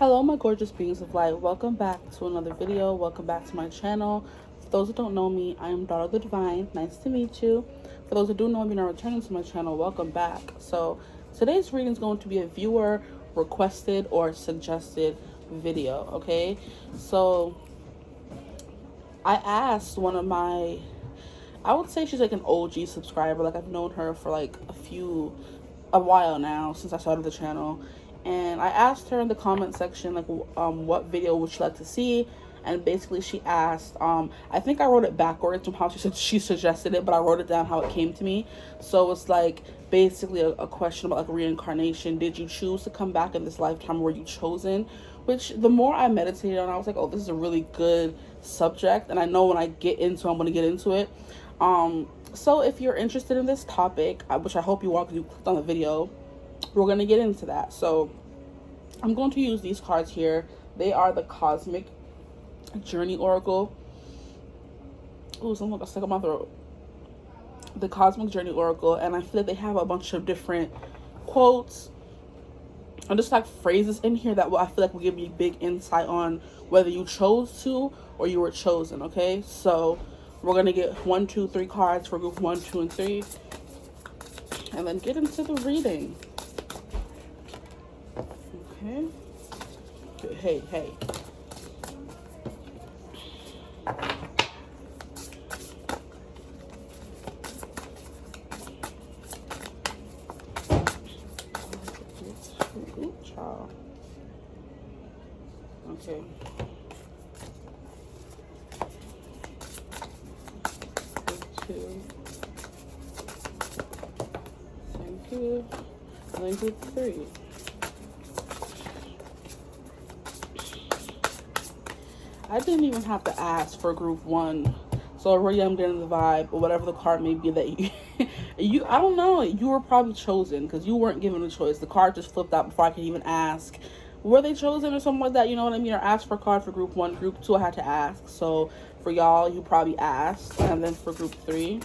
Hello my gorgeous beings of light, welcome back to another video, welcome back to my channel. For those who don't know me, I am Daughter of the Divine, nice to meet you. For those who do know me and are returning to my channel, welcome back. So today's reading is going to be a viewer requested or suggested video, okay? So I asked one of my, I would say she's like an OG subscriber, like I've known her for like a while now since I started the channel. And I asked her in the comment section like what video would she like to see, and basically she asked I think I wrote it backwards from how she suggested it, but I wrote it down how it came to me. So it's like basically a question about like reincarnation. Did you choose to come back in this lifetime? Were you chosen? Which the more I meditated on, I was like, oh, this is a really good subject, and I know when I get into I'm going to get into it. So if you're interested in this topic, which I hope you are because you clicked on the video, we're going to get into that. So I'm going to use these cards here. They are the Cosmic Journey Oracle. Ooh, something got stuck in my throat. The Cosmic Journey Oracle, and I feel like they have a bunch of different quotes and just like phrases in here that I feel like will give you big insight on whether you chose to or you were chosen, okay? So we're going to get 1, 2, 3 cards for group 1, 2, and 3, and then get into the reading. Okay. Hey. Ooh, child. Okay. Two. Thank you. And then group 3. I didn't even have to ask for group 1, so already I'm getting the vibe, or whatever the card may be that you I don't know, you were probably chosen because you weren't given a choice. The card just flipped out before I could even ask, were they chosen or something like that, you know what I mean? Or asked for a card for group 1, group 2 I had to ask. So for y'all, you probably asked. And then for group 3,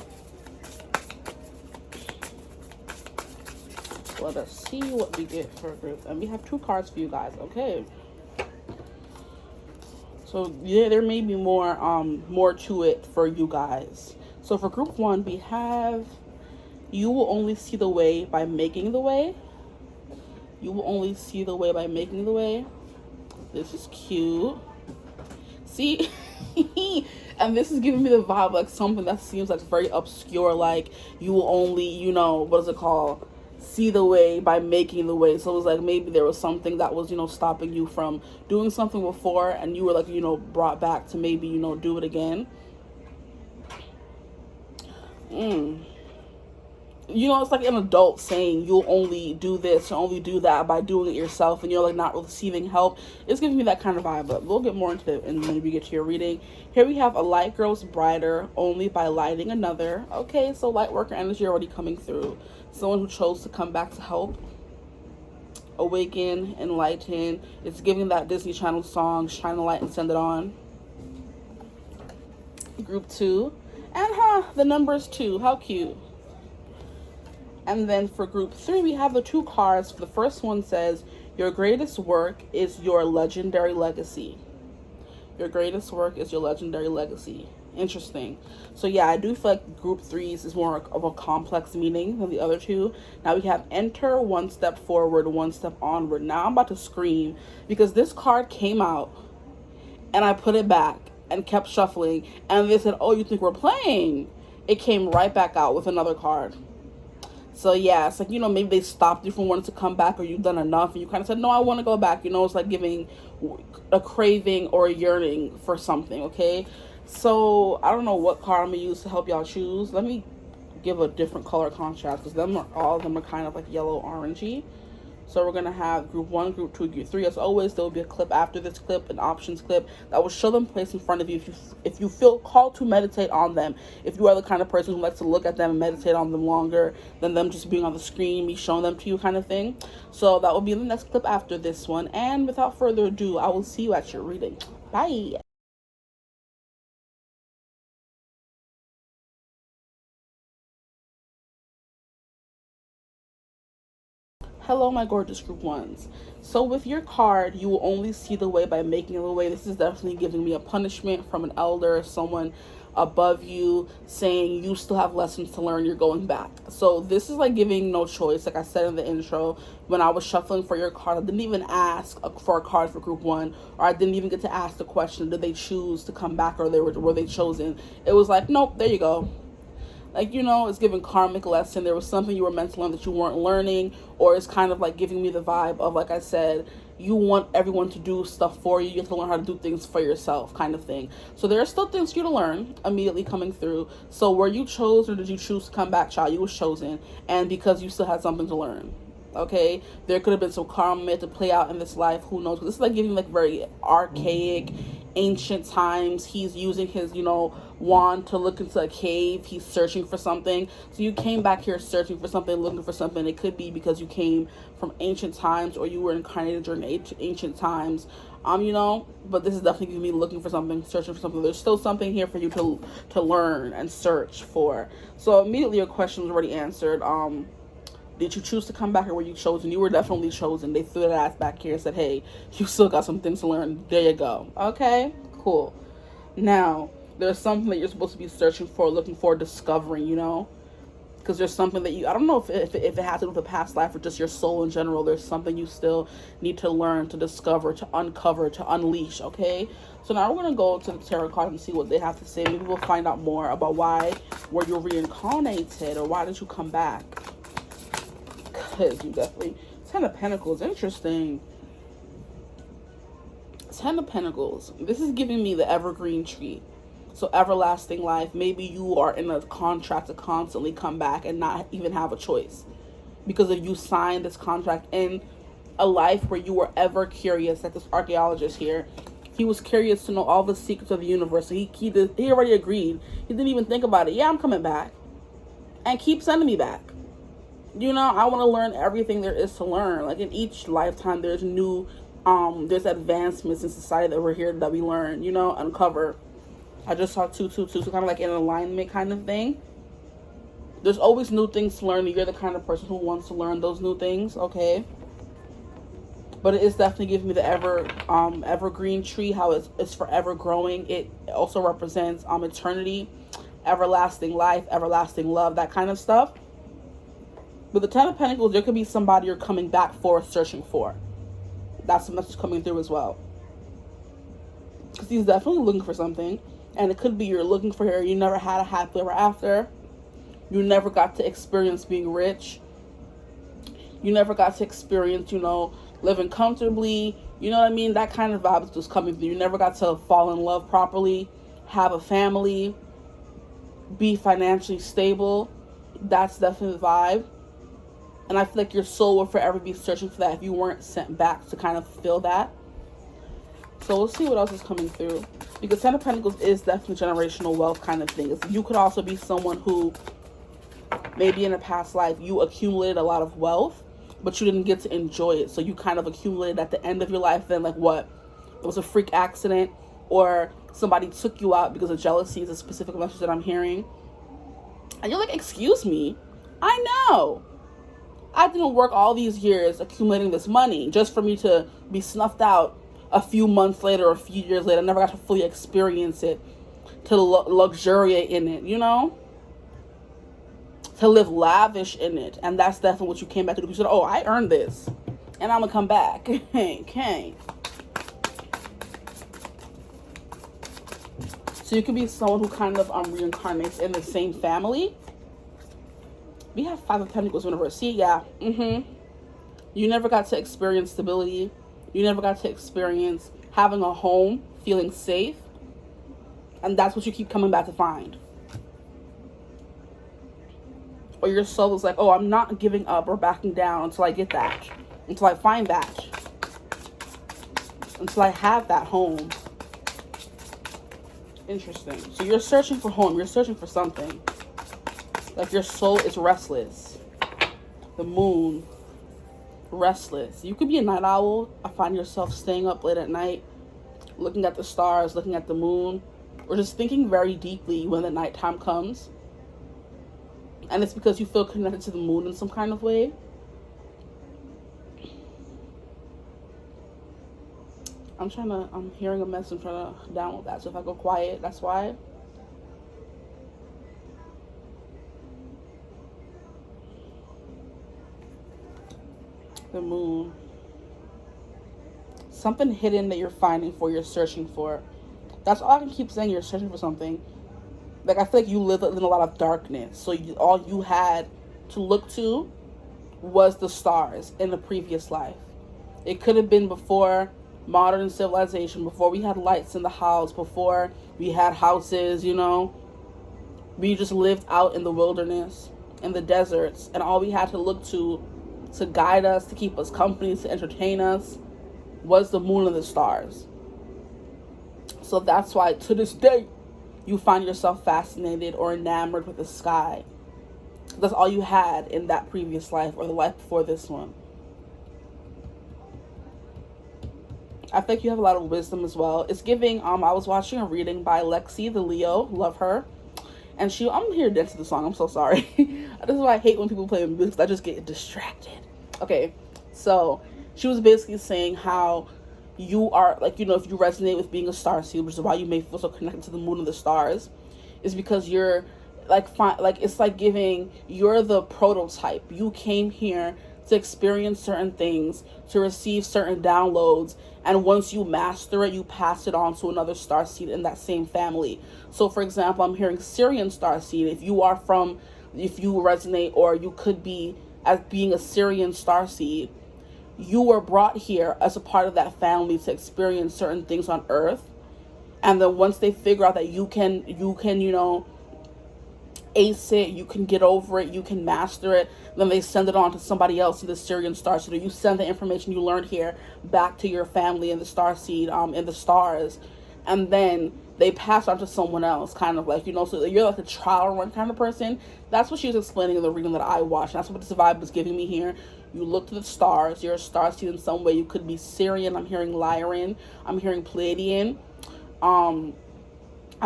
let us see what we get for a group. And we have 2 cards for you guys, okay? So yeah, there may be more to it for you guys. So for group 1, we have, you will only see the way by making the way. You will only see the way by making the way. This is cute. See? And this is giving me the vibe like something that seems like very obscure, like you will only, you know, what is it called? See the way by making the way. So it was like maybe there was something that was, you know, stopping you from doing something before, and you were like, you know, brought back to maybe, you know, do it again. You know, it's like an adult saying you'll only do this or only do that by doing it yourself, and you're like not receiving help. It's giving me that kind of vibe, but we'll get more into it and when we get to your reading. Here we have a light grows brighter only by lighting another. Okay, so light worker energy already coming through. Someone who chose to come back to help. Awaken, enlighten. It's giving that Disney Channel song, Shine the Light and Send It On. Group 2. And the number is 2. How cute. And then for group 3, we have the 2 cards. The first one says, your greatest work is your legendary legacy. Your greatest work is your legendary legacy. Interesting. So yeah, I do feel like group 3's is more of a complex meaning than the other 2. Now we have enter, 1 step forward, 1 step onward. Now I'm about to scream because this card came out and I put it back and kept shuffling, and they said, oh, you think we're playing? It came right back out with another card. So yeah, it's like, you know, maybe they stopped you from wanting to come back, or you've done enough and you kind of said, no, I want to go back. You know, it's like giving a craving or a yearning for something, okay? So I don't know what card I'm going to use to help y'all choose. Let me give a different color contrast because all of them are kind of like yellow orangey. So we're going to have group 1, group 2, group 3. As always, there will be a clip after this clip, an options clip that will show them placed in front of you if you feel called to meditate on them. If you are the kind of person who likes to look at them and meditate on them longer than them just being on the screen, me showing them to you kind of thing. So that will be in the next clip after this one. And without further ado, I will see you at your reading. Bye. Hello, my gorgeous group ones. So with your card, you will only see the way by making the way. This is definitely giving me a punishment from an elder, someone above you, saying you still have lessons to learn, you're going back. So this is like giving no choice. Like I said in the intro, when I was shuffling for your card, I didn't even ask for a card for group one, or I didn't even get to ask the question, did they choose to come back, or were they chosen? It was like, nope, there you go. Like, you know, it's giving karmic lesson. There was something you were meant to learn that you weren't learning, or it's kind of like giving me the vibe of, like I said, you want everyone to do stuff for you. You have to learn how to do things for yourself, kind of thing. So there are still things for you to learn immediately coming through. So were you chosen, or did you choose to come back, child? You was chosen, and because you still had something to learn. Okay, there could have been some karma to play out in this life. Who knows? This is like giving like very archaic, ancient times. He's using his, you know, wand to look into a cave. He's searching for something. So you came back here searching for something, looking for something. It could be because you came from ancient times, or you were incarnated during ancient times. You know, but this is definitely giving me looking for something, searching for something. There's still something here for you to learn and search for. So immediately your question was already answered. Did you choose to come back, or were you chosen? You were definitely chosen. They threw that ass back here and said, hey, you still got some things to learn. There you go. Okay, cool. Now, there's something that you're supposed to be searching for, looking for, discovering, you know? Because there's something that you, I don't know if it has to do with a past life or just your soul in general. There's something you still need to learn, to discover, to uncover, to unleash, okay? So now we're going to go to the tarot card and see what they have to say. Maybe we'll find out more about why were you reincarnated, or why did you come back? Because you definitely, Ten of Pentacles, interesting. Ten of Pentacles, this is giving me the evergreen tree. So everlasting life. Maybe you are in a contract to constantly come back and not even have a choice, because if you signed this contract in a life where you were ever curious, like this archaeologist here, he was curious to know all the secrets of the universe. So he already agreed. He didn't even think about it. Yeah, I'm coming back, and keep sending me back. You know, I want to learn everything there is to learn. Like in each lifetime, there's new, there's advancements in society that we're here that we learn, you know, uncover. I just saw 222, so kind of like an alignment kind of thing. There's always new things to learn. You're the kind of person who wants to learn those new things, okay? But it is definitely giving me the evergreen tree, how it's forever growing. It also represents eternity, everlasting life, everlasting love, that kind of stuff. With the Ten of Pentacles, there could be somebody you're coming back for, searching for. That's the message coming through as well. Because he's definitely looking for something. And it could be you're looking for her. You never had a happily ever after. You never got to experience being rich. You never got to experience, you know, living comfortably. You know what I mean? That kind of vibe is just coming through. You never got to fall in love properly, have a family, be financially stable. That's definitely the vibe. And I feel like your soul will forever be searching for that if you weren't sent back to kind of fill that. So we'll see what else is coming through. Because Ten of Pentacles is definitely generational wealth kind of thing. You could also be someone who, maybe in a past life, you accumulated a lot of wealth, but you didn't get to enjoy it. So you kind of accumulated at the end of your life. Then like what? It was a freak accident, or somebody took you out because of jealousy is a specific message that I'm hearing. And you're like, excuse me? I know. I didn't work all these years accumulating this money just for me to be snuffed out a few months later or a few years later. I never got to fully experience it, to luxuriate in it, you know? To live lavish in it. And that's definitely what you came back to do. You said, oh, I earned this, and I'm going to come back. Okay. So you could be someone who kind of reincarnates in the same family. We have Five of Pentacles in reverse. See, yeah. You never got to experience stability. You never got to experience having a home, feeling safe. And that's what you keep coming back to find. Or your soul is like, oh, I'm not giving up or backing down until I get that. Until I find that. Until I have that home. Interesting. So you're searching for home. You're searching for something. Like your soul is restless. The moon, restless. You could be a night owl. I find yourself staying up late at night, looking at the stars, looking at the moon, or just thinking very deeply when the nighttime comes. And it's because you feel connected to the moon in some kind of way. I'm hearing a message. I'm trying to download that. So if I go quiet, that's why. The moon. Something hidden that you're finding for, you're searching for. That's all I can keep saying. You're searching for something. Like, I feel like you live in a lot of darkness. So all you had to look to was the stars in the previous life. It could have been before modern civilization, before we had lights in the house, before we had houses, you know. We just lived out in the wilderness, in the deserts, and all we had to look to guide us, to keep us company, to entertain us, was the moon and the stars. So that's why, to this day, you find yourself fascinated or enamored with the sky. That's all you had in that previous life, or the life before this one. I think you have a lot of wisdom as well. It's giving, I was watching a reading by Lexi, the Leo, love her. And I'm here to dance to the song, I'm so sorry. This is why I hate when people play music, because I just get distracted. Okay, so she was basically saying how you are, like, you know, if you resonate with being a starseed, which is why you may feel so connected to the moon and the stars, is because you're, like, it's like giving, you're the prototype. You came here to experience certain things, to receive certain downloads, and once you master it, you pass it on to another starseed in that same family. So, for example, I'm hearing Syrian starseed. If you resonate, or you could be as being a Syrian starseed, you were brought here as a part of that family to experience certain things on Earth, and then once they figure out that you can, you know, ace it, you can get over it, you can master it, then they send it on to somebody else in the Syrian star. So you send the information you learned here back to your family in the star seed, in the stars, and then they pass on to someone else, kind of like, you know, so you're like a trial run kind of person. That's what she was explaining in the reading that I watched. That's what this vibe was giving me here. You look to the stars, you're a star seed in some way. You could be Syrian, I'm hearing Lyran, I'm hearing Pleiadian, I'm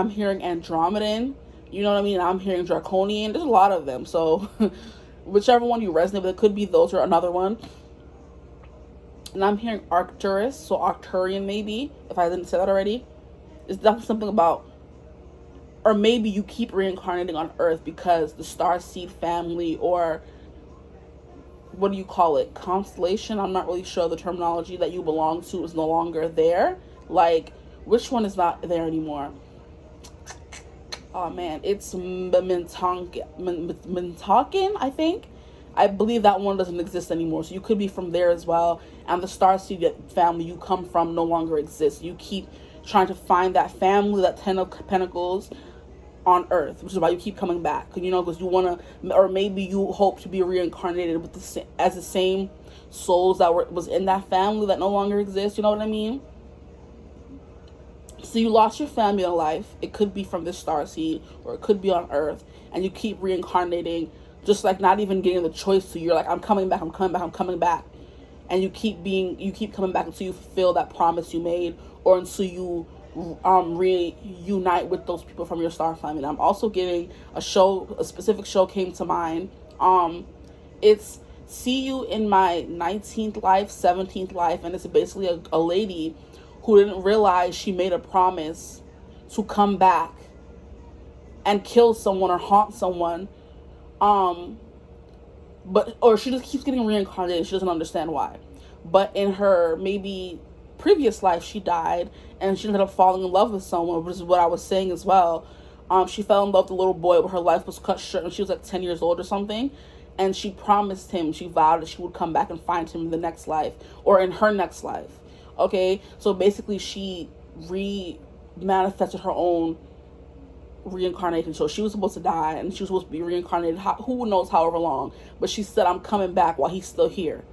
hearing Andromedan, you know what I mean? I'm hearing Draconian. There's a lot of them. So whichever one you resonate with, it could be those or another one. And I'm hearing Arcturus, so Arcturian maybe, if I didn't say that already. It's definitely something about, or maybe you keep reincarnating on Earth because the starseed family, or what do you call it, constellation, I'm not really sure the terminology, that you belong to is no longer there. Like, which one is not there anymore? Oh man, it's Mintakin, I think. I believe that one doesn't exist anymore. So you could be from there as well. And the starseed family you come from no longer exists. You keep trying to find that family, that 10 of Pentacles on Earth, which is why you keep coming back. You know, because you want to, or maybe you hope to be reincarnated with as the same souls that was in that family that no longer exists. You know what I mean? So you lost your family in life. It could be from this starseed, or it could be on Earth, and you keep reincarnating, just like not even getting the choice to. You're like, I'm coming back, I'm coming back, I'm coming back, and you keep coming back until you fulfill that promise you made, or until you reunite with those people from your star family. And I'm also getting a specific show came to mind. It's See You in My 19th Life, 17th Life, and it's basically a lady who didn't realize she made a promise to come back and kill someone or haunt someone, or she just keeps getting reincarnated. She doesn't understand why. But in her maybe previous life, she died, and she ended up falling in love with someone, which is what I was saying as well. She fell in love with a little boy, but her life was cut short when she was like 10 years old or something. And she promised him, she vowed that she would come back and find him in the next life, or in her next life. Okay, so basically she manifested her own reincarnation. So she was supposed to die, and she was supposed to be reincarnated, who knows, however long. But she said, I'm coming back while he's still here.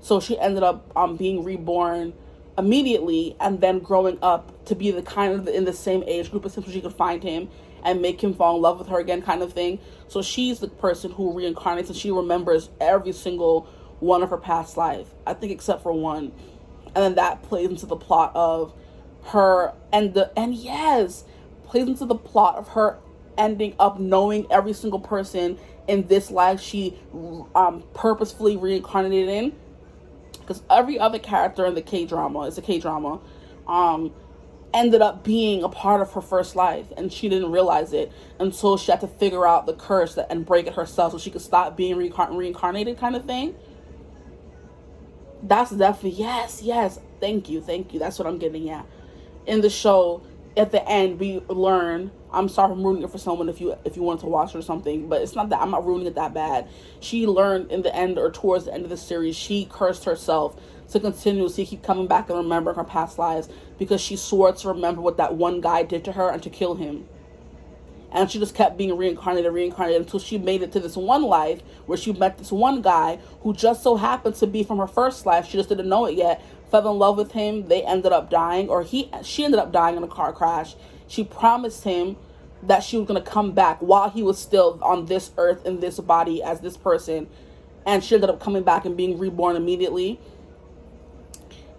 So she ended up being reborn immediately, and then growing up to be the kind of in the same age group as him, so she could find him and make him fall in love with her again, kind of thing. So she's the person who reincarnates, and she remembers every single one of her past life, I think, except for one. And then that plays into the plot of her plays into the plot of her ending up knowing every single person in this life she purposefully reincarnated in. Because every other character in the K-drama, ended up being a part of her first life, and she didn't realize it until she had to figure out the curse and break it herself so she could stop being reincarnated, kind of thing. That's definitely, yes, thank you, that's what I'm getting at. In the show, at the end, we learn, I'm sorry I'm ruining it for someone if you want to watch it or something, but it's not that, I'm not ruining it that bad. She learned in the end, or towards the end of the series, she cursed herself to continuously keep coming back and remembering her past lives, because she swore to remember what that one guy did to her and to kill him. And she just kept being reincarnated until she made it to this one life where she met this one guy who just so happened to be from her first life. She just didn't know it yet. Fell in love with him. They ended up dying, or she ended up dying in a car crash. She promised him that she was going to come back while he was still on this earth in this body as this person. And she ended up coming back and being reborn immediately.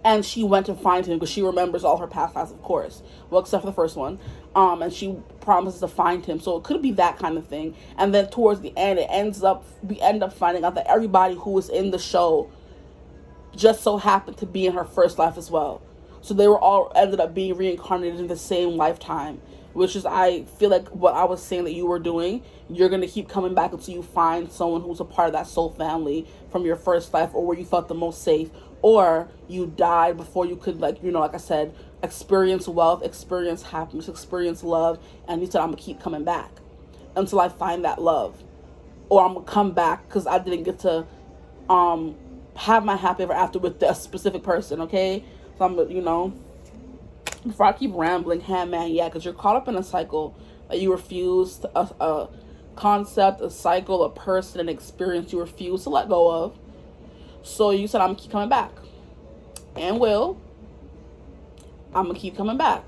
And she went to find him because she remembers all her past lives, of course. Well, except for the first one. And she promises to find him. So it could be that kind of thing. And then towards the end, we end up finding out that everybody who was in the show just so happened to be in her first life as well. So they were all ended up being reincarnated in the same lifetime. Which is, I feel like what I was saying that you were doing, you're going to keep coming back until you find someone who's a part of that soul family from your first life, or where you felt the most safe, or you died before you could, like, you know, like I said, experience wealth, experience happiness, experience love, and you said, I'm going to keep coming back until I find that love, or I'm going to come back because I didn't get to have my happy ever after with a specific person, okay? So I'm, you know, before I keep rambling, man, yeah, because you're caught up in a cycle that you refuse to, a concept, a cycle, a person, an experience you refuse to let go of. So you said, I'm going to keep coming back. And I'm going to keep coming back.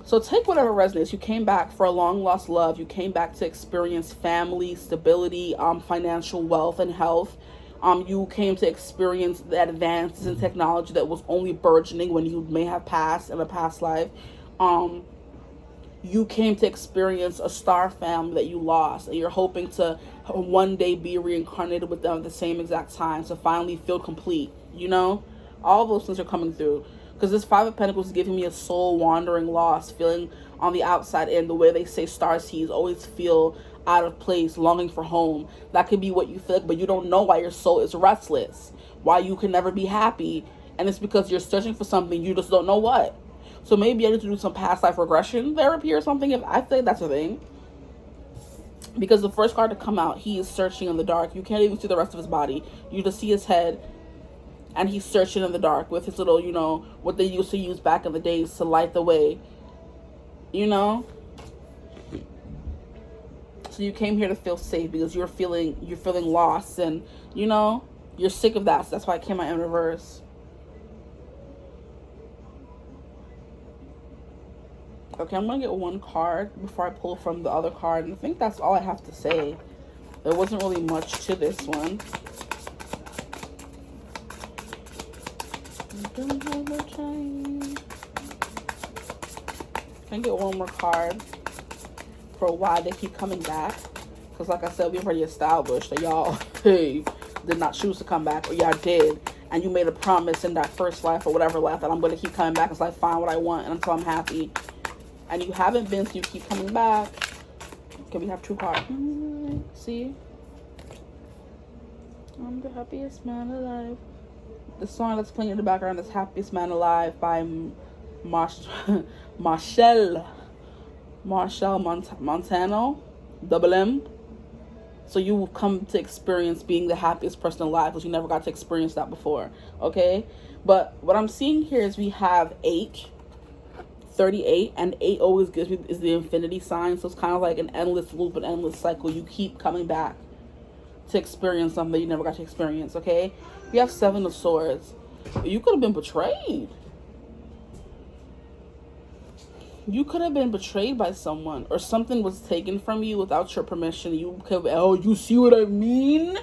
So take whatever resonates. You came back for a long lost love. You came back to experience family, stability, financial wealth and health. You came to experience the advances in technology that was only burgeoning when you may have passed in a past life. You came to experience a star family that you lost, and you're hoping to one day be reincarnated with them at the same exact time, to finally feel complete, you know? All those things are coming through. Because this Five of Pentacles is giving me a soul wandering, lost, feeling on the outside in. The way they say star seeds always feel out of place, longing for home. That could be what you feel like, but you don't know why your soul is restless, why you can never be happy. And it's because you're searching for something, you just don't know what. So maybe I need to do some past life regression therapy or something, if I think that's a thing. Because the first card to come out, he is searching in the dark. You can't even see the rest of his body. You just see his head, and he's searching in the dark with his little, you know, what they used to use back in the days to light the way, you know? So you came here to feel safe because you're feeling lost, and, you know, you're sick of that. So that's why I came out in reverse. Okay, I'm going to get one card before I pull from the other card. And I think that's all I have to say. There wasn't really much to this one. I don't have much time. Can I get one more card for why they keep coming back? Because like I said, we already established that y'all did not choose to come back, or y'all did. And you made a promise in that first life or whatever life that I'm going to keep coming back until I find what I want and until I'm happy. And you haven't been, so you keep coming back. Okay, we have two cards. See? I'm the happiest man alive. The song that's playing in the background is Happiest Man Alive by Marshall Montano, double M. So you will come to experience being the happiest person alive, because you never got to experience that before, okay? But what I'm seeing here is we have 8, 38, and 8 always gives me is the infinity sign. So it's kind of like an endless loop, an endless cycle. You keep coming back to experience something you never got to experience, okay? We have 7 of Swords. You could have been betrayed. You could have been betrayed by someone, or something was taken from you without your permission. You could, oh, you see what I mean?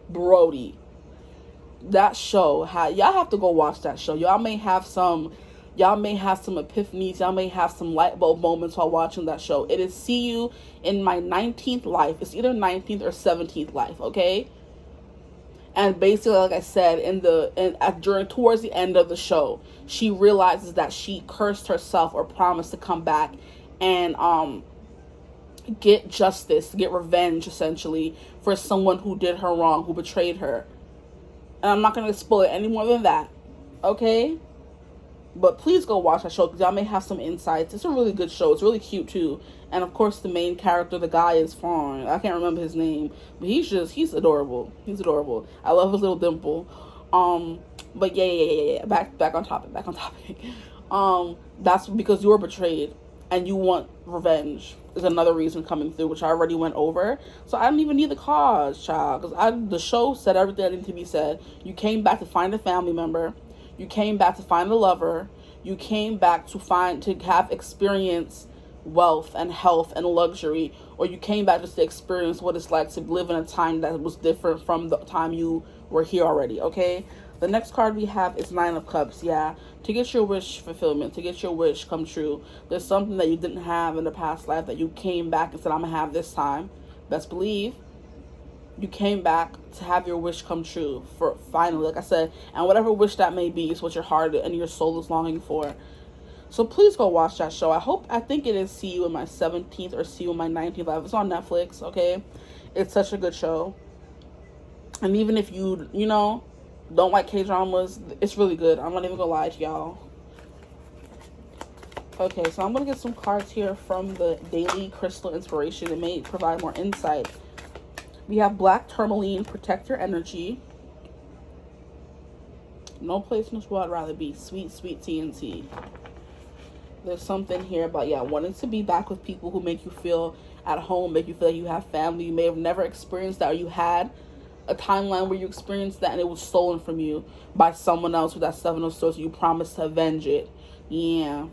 Brody. That show, y'all have to go watch that show. Y'all may have some epiphanies. Y'all may have some light bulb moments while watching that show. It is See You in My 19th Life. It's either 19th or 17th life, okay? And basically, like I said, towards the end of the show, she realizes that she cursed herself or promised to come back and get justice, get revenge, essentially, for someone who did her wrong, who betrayed her. And I'm not going to spoil it any more than that, okay? But please go watch that show, because y'all may have some insights. It's a really good show. It's really cute, too. And, of course, the main character, the guy, is fine. I can't remember his name. But he's adorable. He's adorable. I love his little dimple. But yeah. Back on topic. That's because you were betrayed. And you want revenge is another reason coming through, which I already went over. So I don't even need the cause, child. Because the show said everything that needed to be said. You came back to find a family member. You came back to find a lover. You came back to have experience wealth and health and luxury. Or you came back just to experience what it's like to live in a time that was different from the time you were here already, okay? The next card we have is Nine of Cups. Yeah, to get your wish fulfillment, to get your wish come true. There's something that you didn't have in the past life that you came back and said, I'm going to have this time. Best believe you came back to have your wish come true for finally, like I said. And whatever wish that may be is what your heart and your soul is longing for. So please go watch that show. I think it is See You in My 17th or See You in My 19th life. It's on Netflix, okay? It's such a good show. And even if you don't like K-dramas, it's really good. I'm not even gonna lie to y'all. Okay, so I'm gonna get some cards here from the Daily Crystal Inspiration. It may provide more insight. We have Black Tourmaline, Protect Your Energy. No place in this world I'd rather be. Sweet, sweet TNT. There's something here about, wanting to be back with people who make you feel at home, make you feel like you have family. You may have never experienced that, or you had a timeline where you experienced that and it was stolen from you by someone else with that Seven of Swords. You promised to avenge it. Yeah.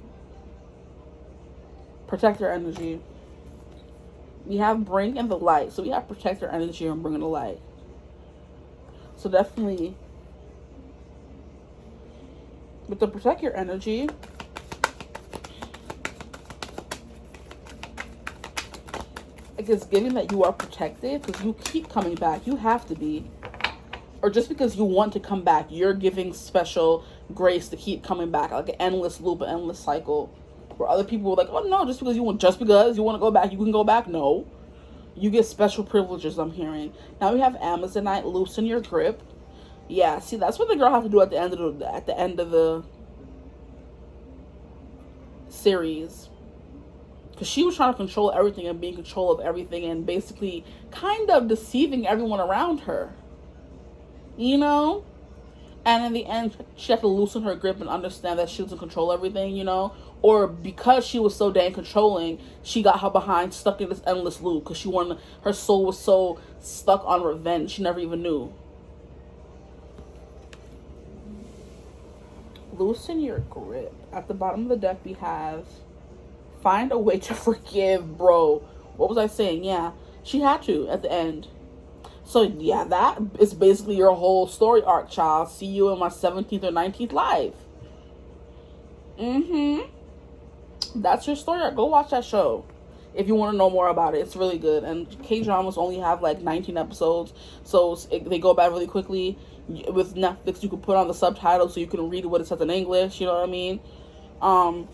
Protect your energy. We have Bring in the Light. So we have Protect your energy and Bring in the Light. So definitely, with the Protect your energy, it's giving that you are protected because you keep coming back. You have to be. Or just because you want to come back, you're giving special grace to keep coming back. Like an endless loop, an endless cycle. Where other people were like, oh no, just because you want to go back, you can go back. No. You get special privileges, I'm hearing. Now we have Amazonite, Loosen Your Grip. Yeah, see, that's what the girl had to do at the end of the series. Because she was trying to control everything and be in control of everything and basically kind of deceiving everyone around her. And in the end, she had to loosen her grip and understand that she was in control of everything, Or because she was so dang controlling, she got her behind stuck in this endless loop because her soul was so stuck on revenge, she never even knew. Loosen your grip. At the bottom of the deck, we have Find a Way to Forgive, bro. What was I saying? Yeah, she had to at the end. So, yeah, that is basically your whole story arc, child. See you in my 17th or 19th life. That's your story arc. Go watch that show if you want to know more about it. It's really good. And K-dramas only have like 19 episodes, so they go by really quickly. With Netflix, you can put on the subtitles so you can read what it says in English. You know what I mean?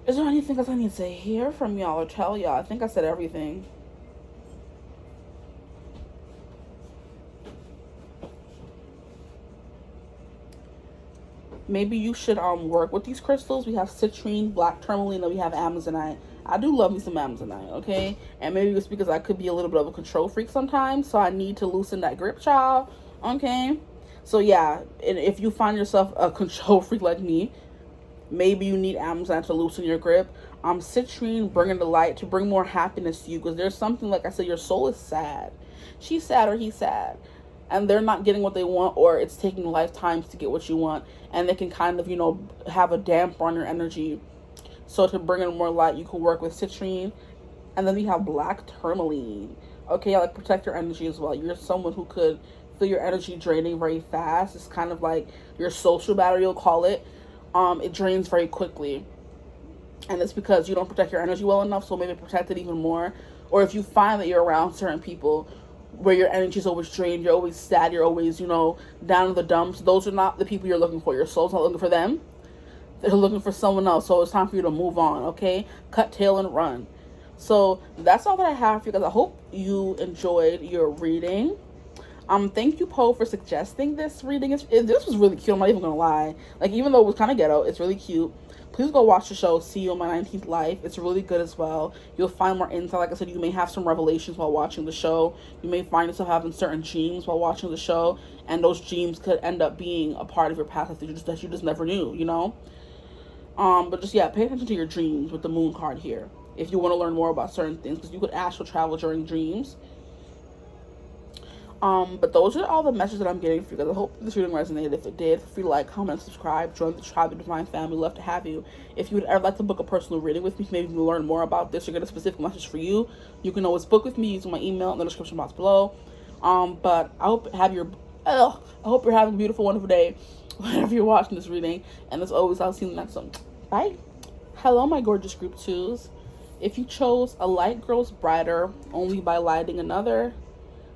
Is there anything else I need to hear from y'all or tell y'all? I think I said everything. Maybe you should work with these crystals. We have citrine, black tourmaline, and we have Amazonite. I do love me some Amazonite, okay? And maybe it's because I could be a little bit of a control freak sometimes, so I need to loosen that grip, child, okay? So yeah, and if you find yourself a control freak like me, maybe you need Amazonite to loosen your grip. Citrine, Bringing the Light, to bring more happiness to you, because there's something, like I said, your soul is sad. She's sad or he's sad. And they're not getting what they want, or it's taking lifetimes to get what you want. And they can kind of, have a damper on your energy. So to bring in more light, you can work with citrine. And then we have black tourmaline. Okay, like protect your energy as well. You're someone who could feel your energy draining very fast. It's kind of like your social battery, you'll call it. It drains very quickly. And it's because you don't protect your energy well enough, so maybe protect it even more. Or if you find that you're around certain people where your energy is always drained, you're always sad, you're always, you know, down in the dumps. Those are not the people you're looking for. Your soul's not looking for them. They're looking for someone else. So it's time for you to move on, okay? Cut tail and run. So that's all that I have for you guys. I hope you enjoyed your reading. Thank you, Poe, for suggesting this reading. This was really cute. I'm not even gonna lie. Like, even though it was kind of ghetto, it's really cute. Please go watch the show, See You in My 19th Life. It's really good as well. You'll find more insight. Like I said, you may have some revelations while watching the show. You may find yourself having certain dreams while watching the show, and those dreams could end up being a part of your past that you just never knew, you know? But just, yeah, pay attention to your dreams with the moon card here if you want to learn more about certain things, because you could astral travel during dreams. But those are all the messages that I'm getting for you guys. I hope this reading resonated. If it did, feel free to like, comment, subscribe, join the tribe of Divine Family. Love to have you. If you would ever like to book a personal reading with me, maybe learn more about this or get a specific message for you, you can always book with me using my email in the description box below. But I hope you're having a beautiful, wonderful day whenever you're watching this reading. And as always, I'll see you in the next one. Bye. Hello, my gorgeous group 2s. If you chose A Light Grows Brighter Only by Lighting Another,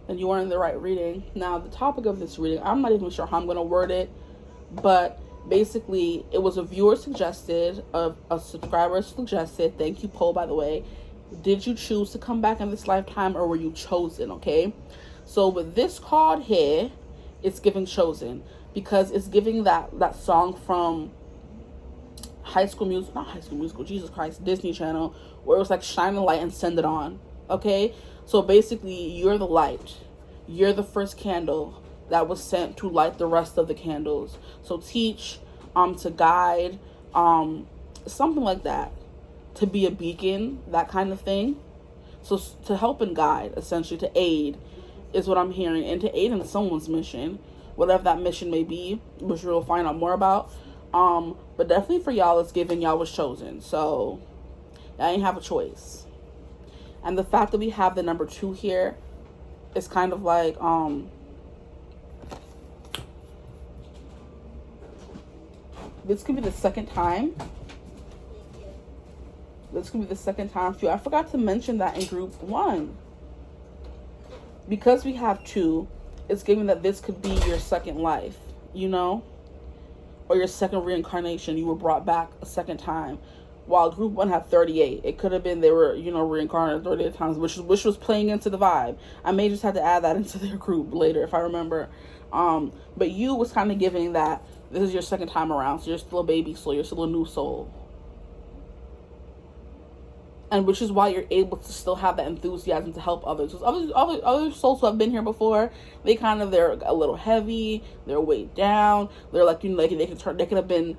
then you are in the right reading. Now, the topic of this reading, I'm not even sure how I'm going to word it, but basically, it was a viewer suggested, a subscriber suggested. Thank you, Poe, by the way. Did you choose to come back in this lifetime, or were you chosen, okay? So with this card here, it's giving chosen, because it's giving that song from Jesus Christ, Disney Channel, where it was like, shine the light and send it on, okay? So basically, you're the light. You're the first candle that was sent to light the rest of the candles. So teach, to guide, something like that. To be a beacon, that kind of thing. So to help and guide, essentially, to aid, is what I'm hearing. And to aid in someone's mission, whatever that mission may be, which we'll find out more about. But definitely for y'all, it's giving y'all was chosen. So y'all ain't have a choice. And the fact that we have the number 2 here is kind of like, this could be the second time. This could be the second time for you. I forgot to mention that in group 1. Because we have 2, it's giving that this could be your second life, you know? Or your second reincarnation. You were brought back a second time. While group 1 had 38, it could have been they were, you know, reincarnated 38 times, which was playing into the vibe. I may just have to add that into their group later if I remember. But you was kind of giving that this is your second time around, so you're still a baby soul, you're still a new soul. And which is why you're able to still have that enthusiasm to help others. Because other souls who have been here before, they're a little heavy, they're weighed down, they're like, you know, they could have been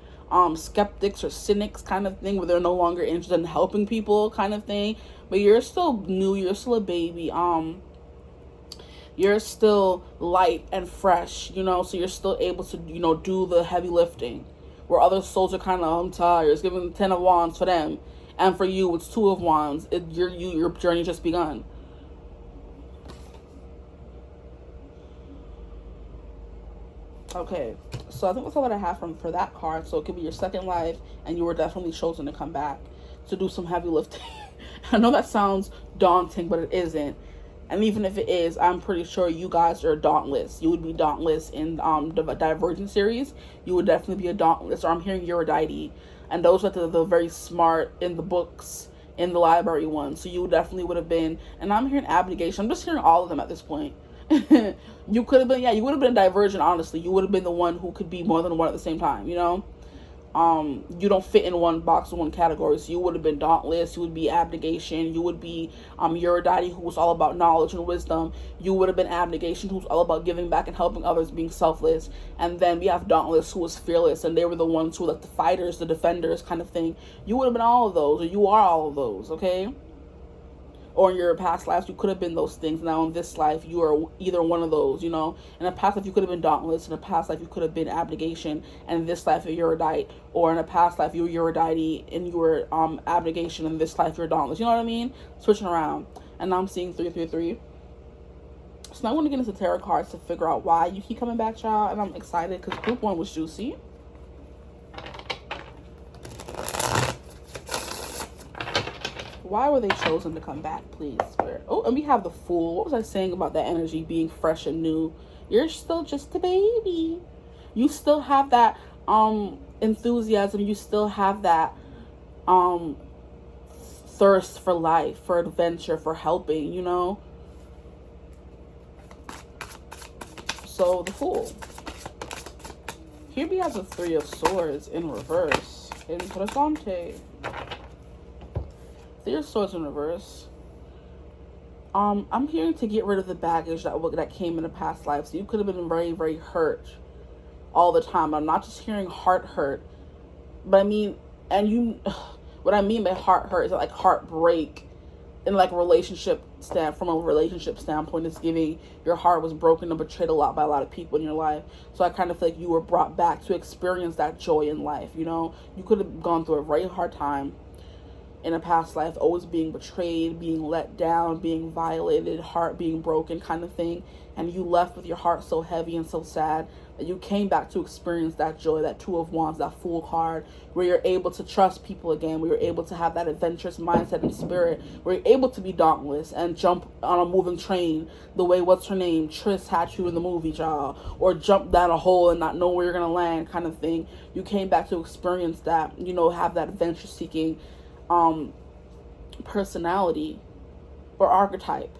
skeptics or cynics kind of thing, where they're no longer interested in helping people kind of thing. But you're still new, you're still a baby, you're still light and fresh, you know, so you're still able to, you know, do the heavy lifting, where other souls are kind of, I'm tired, it's giving 10 of wands for them, and for you it's 2 of wands. Your journey just begun. Okay, so I think that's all that I have for that card. So it could be your second life, and you were definitely chosen to come back to do some heavy lifting. I know that sounds daunting, but it isn't. And even if it is, I'm pretty sure you guys are dauntless. You would be dauntless in the Divergent series. You would definitely be a dauntless, or I'm hearing Eurydice. And those are the very smart in the books, in the library ones. So you definitely would have been, and I'm hearing Abnegation. I'm just hearing all of them at this point. You could have been, you would have been Divergent, honestly. You would have been the one who could be more than one at the same time, you know? You don't fit in one box or one category. So you would have been Dauntless, you would be Abnegation, you would be Eurydice, who was all about knowledge and wisdom. You would have been Abnegation, who's all about giving back and helping others, being selfless. And then we have Dauntless, who was fearless, and they were the ones who were like the fighters, the defenders kind of thing. You would have been all of those, or you are all of those, okay? Or in your past lives, you could have been those things. Now in this life, you are either one of those, you know. In a past life, you could have been Dauntless. In a past life, you could have been Abnegation. And in this life, you're Eurydice. Or in a past life, you were Eurydice and you were Abnegation. And in this life, you're Dauntless. You know what I mean? Switching around. And now I'm seeing 333. So now I want to get into tarot cards to figure out why you keep coming back, child. And I'm excited because group 1 was juicy. Why were they chosen to come back, please, Spirit? Oh, and we have the Fool. What was I saying about that energy being fresh and new? You're still just a baby. You still have that enthusiasm. You still have that thirst for life, for adventure, for helping, you know? So the Fool. Here we have the Three of Swords in reverse. Interessante. Three of Swords in reverse. I'm hearing to get rid of the baggage that came in a past life. So you could have been very, very hurt all the time. I'm not just hearing heart hurt, but I mean, and you, what I mean by heart hurt is like heartbreak, in like from a relationship standpoint. It's giving your heart was broken and betrayed a lot by a lot of people in your life. So I kind of feel like you were brought back to experience that joy in life. You know, you could have gone through a very hard time in a past life, always being betrayed, being let down, being violated, heart being broken kind of thing. And you left with your heart so heavy and so sad that you came back to experience that joy, that Two of Wands, that Fool card, where you're able to trust people again, where you're able to have that adventurous mindset and spirit, where you're able to be dauntless and jump on a moving train the way, what's her name, Triss had to in the movie, y'all, or jump down a hole and not know where you're going to land kind of thing. You came back to experience that, you know, have that adventure-seeking personality or archetype.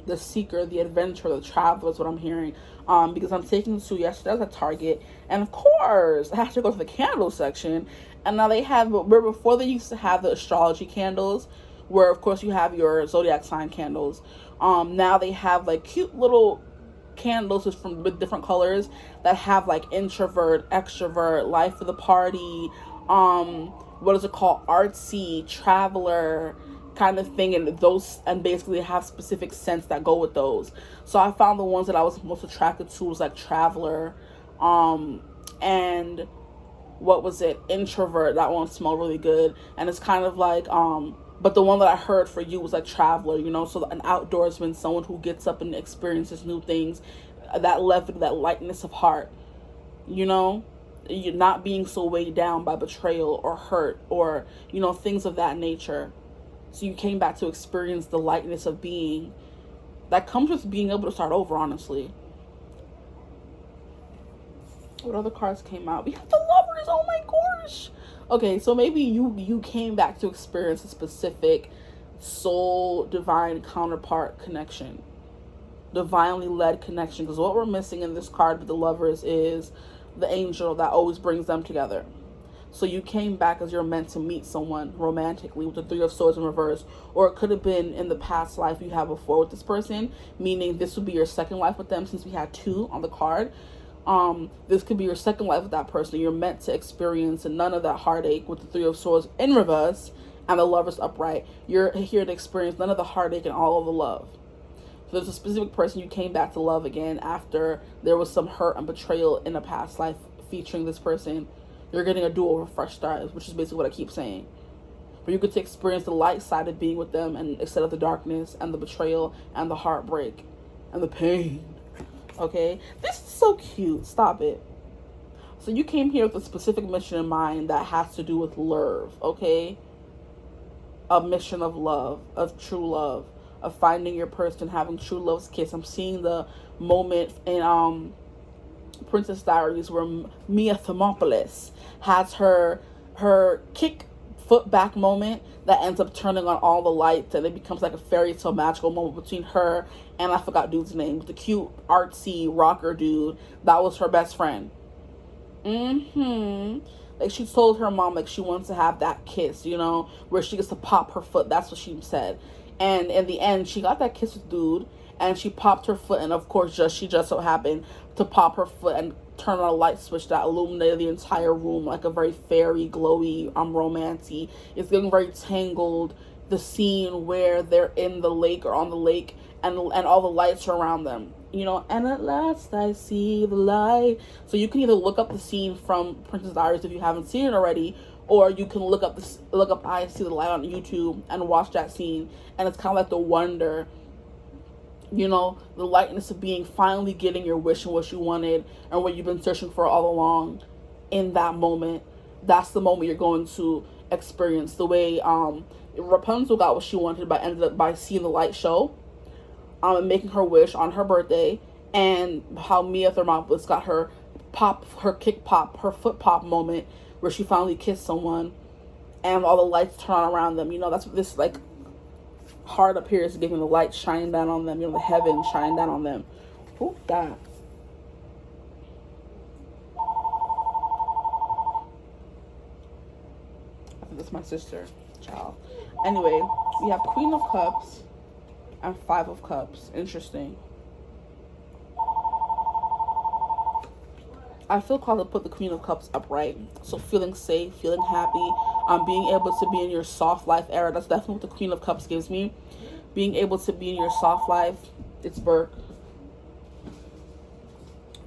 The seeker, the adventurer, the traveler is what I'm hearing. Because I'm taking the two yesterday. I was at Target, and of course I have to go to the candle section. And now they have, where before they used to have the astrology candles, where of course you have your zodiac sign candles. Now they have like cute little candles with different colors that have like introvert, extrovert, life of the party, what is it called, artsy, traveler kind of thing, and those, and basically have specific scents that go with those. So I found the ones that I was most attracted to was like traveler, and what was it, introvert. That one smelled really good, and it's kind of like but the one that I heard for you was like traveler, you know, so an outdoorsman, someone who gets up and experiences new things, that level, that lightness of heart, you know, you're not being so weighed down by betrayal or hurt or, you know, things of that nature. So you came back to experience the lightness of being that comes with being able to start over, honestly. What other cards came out? We have the Lovers. Oh my gosh. Okay, so maybe you came back to experience a specific soul divine counterpart connection, divinely led connection. Because what we're missing in this card with the Lovers is the angel that always brings them together. So you came back as you're meant to meet someone romantically with the Three of Swords in reverse. Or it could have been in the past life you had before with this person, meaning this would be your second life with them, since we had two on the card. This could be your second life with that person. You're meant to experience none of that heartache with the Three of Swords in reverse and the Lovers upright. You're here to experience none of the heartache and all of the love. So there's a specific person you came back to love again after there was some hurt and betrayal in a past life featuring this person. You're getting a do-over, fresh start, which is basically what I keep saying. But you get to experience the light side of being with them, and instead of the darkness and the betrayal and the heartbreak and the pain. Okay? This is so cute. Stop it. So you came here with a specific mission in mind that has to do with love, okay? A mission of love, of true love, of finding your person, having true love's kiss. I'm seeing the moment in Princess Diaries where Mia Thermopolis has her kick foot back moment that ends up turning on all the lights, and it becomes like a fairy tale magical moment between her and, I forgot dude's name, the cute artsy rocker dude that was her best friend. Like she told her mom like she wants to have that kiss, you know, where she gets to pop her foot. That's what she said. And in the end, she got that kiss with dude, and she popped her foot, and of course she just so happened to pop her foot and turn on a light switch that illuminated the entire room like a very fairy, glowy, romancy. It's getting very tangled. The scene where they're in the lake or on the lake, and all the lights are around them, you know, and at last I see the light. So you can either look up the scene from Princess Diaries if you haven't seen it already, or you can look up I See the Light on YouTube and watch that scene, and it's kind of like the wonder, you know, the lightness of being finally getting your wish and what you wanted and what you've been searching for all along in that moment. That's the moment you're going to experience. The way Rapunzel got what she wanted by ended up by seeing the light show, and making her wish on her birthday, and how Mia Thermopolis got her foot pop moment where she finally kissed someone, and all the lights turn on around them. You know, that's what this like heart up here is giving, the light shining down on them. You know, the heaven shining down on them. Who's that? I think that's my sister, child. Anyway, we have Queen of Cups and Five of Cups. Interesting. I feel called to put the Queen of Cups upright. So feeling safe, feeling happy, being able to be in your soft life era. That's definitely what the Queen of Cups gives me. Being able to be in your soft life. It's Burke.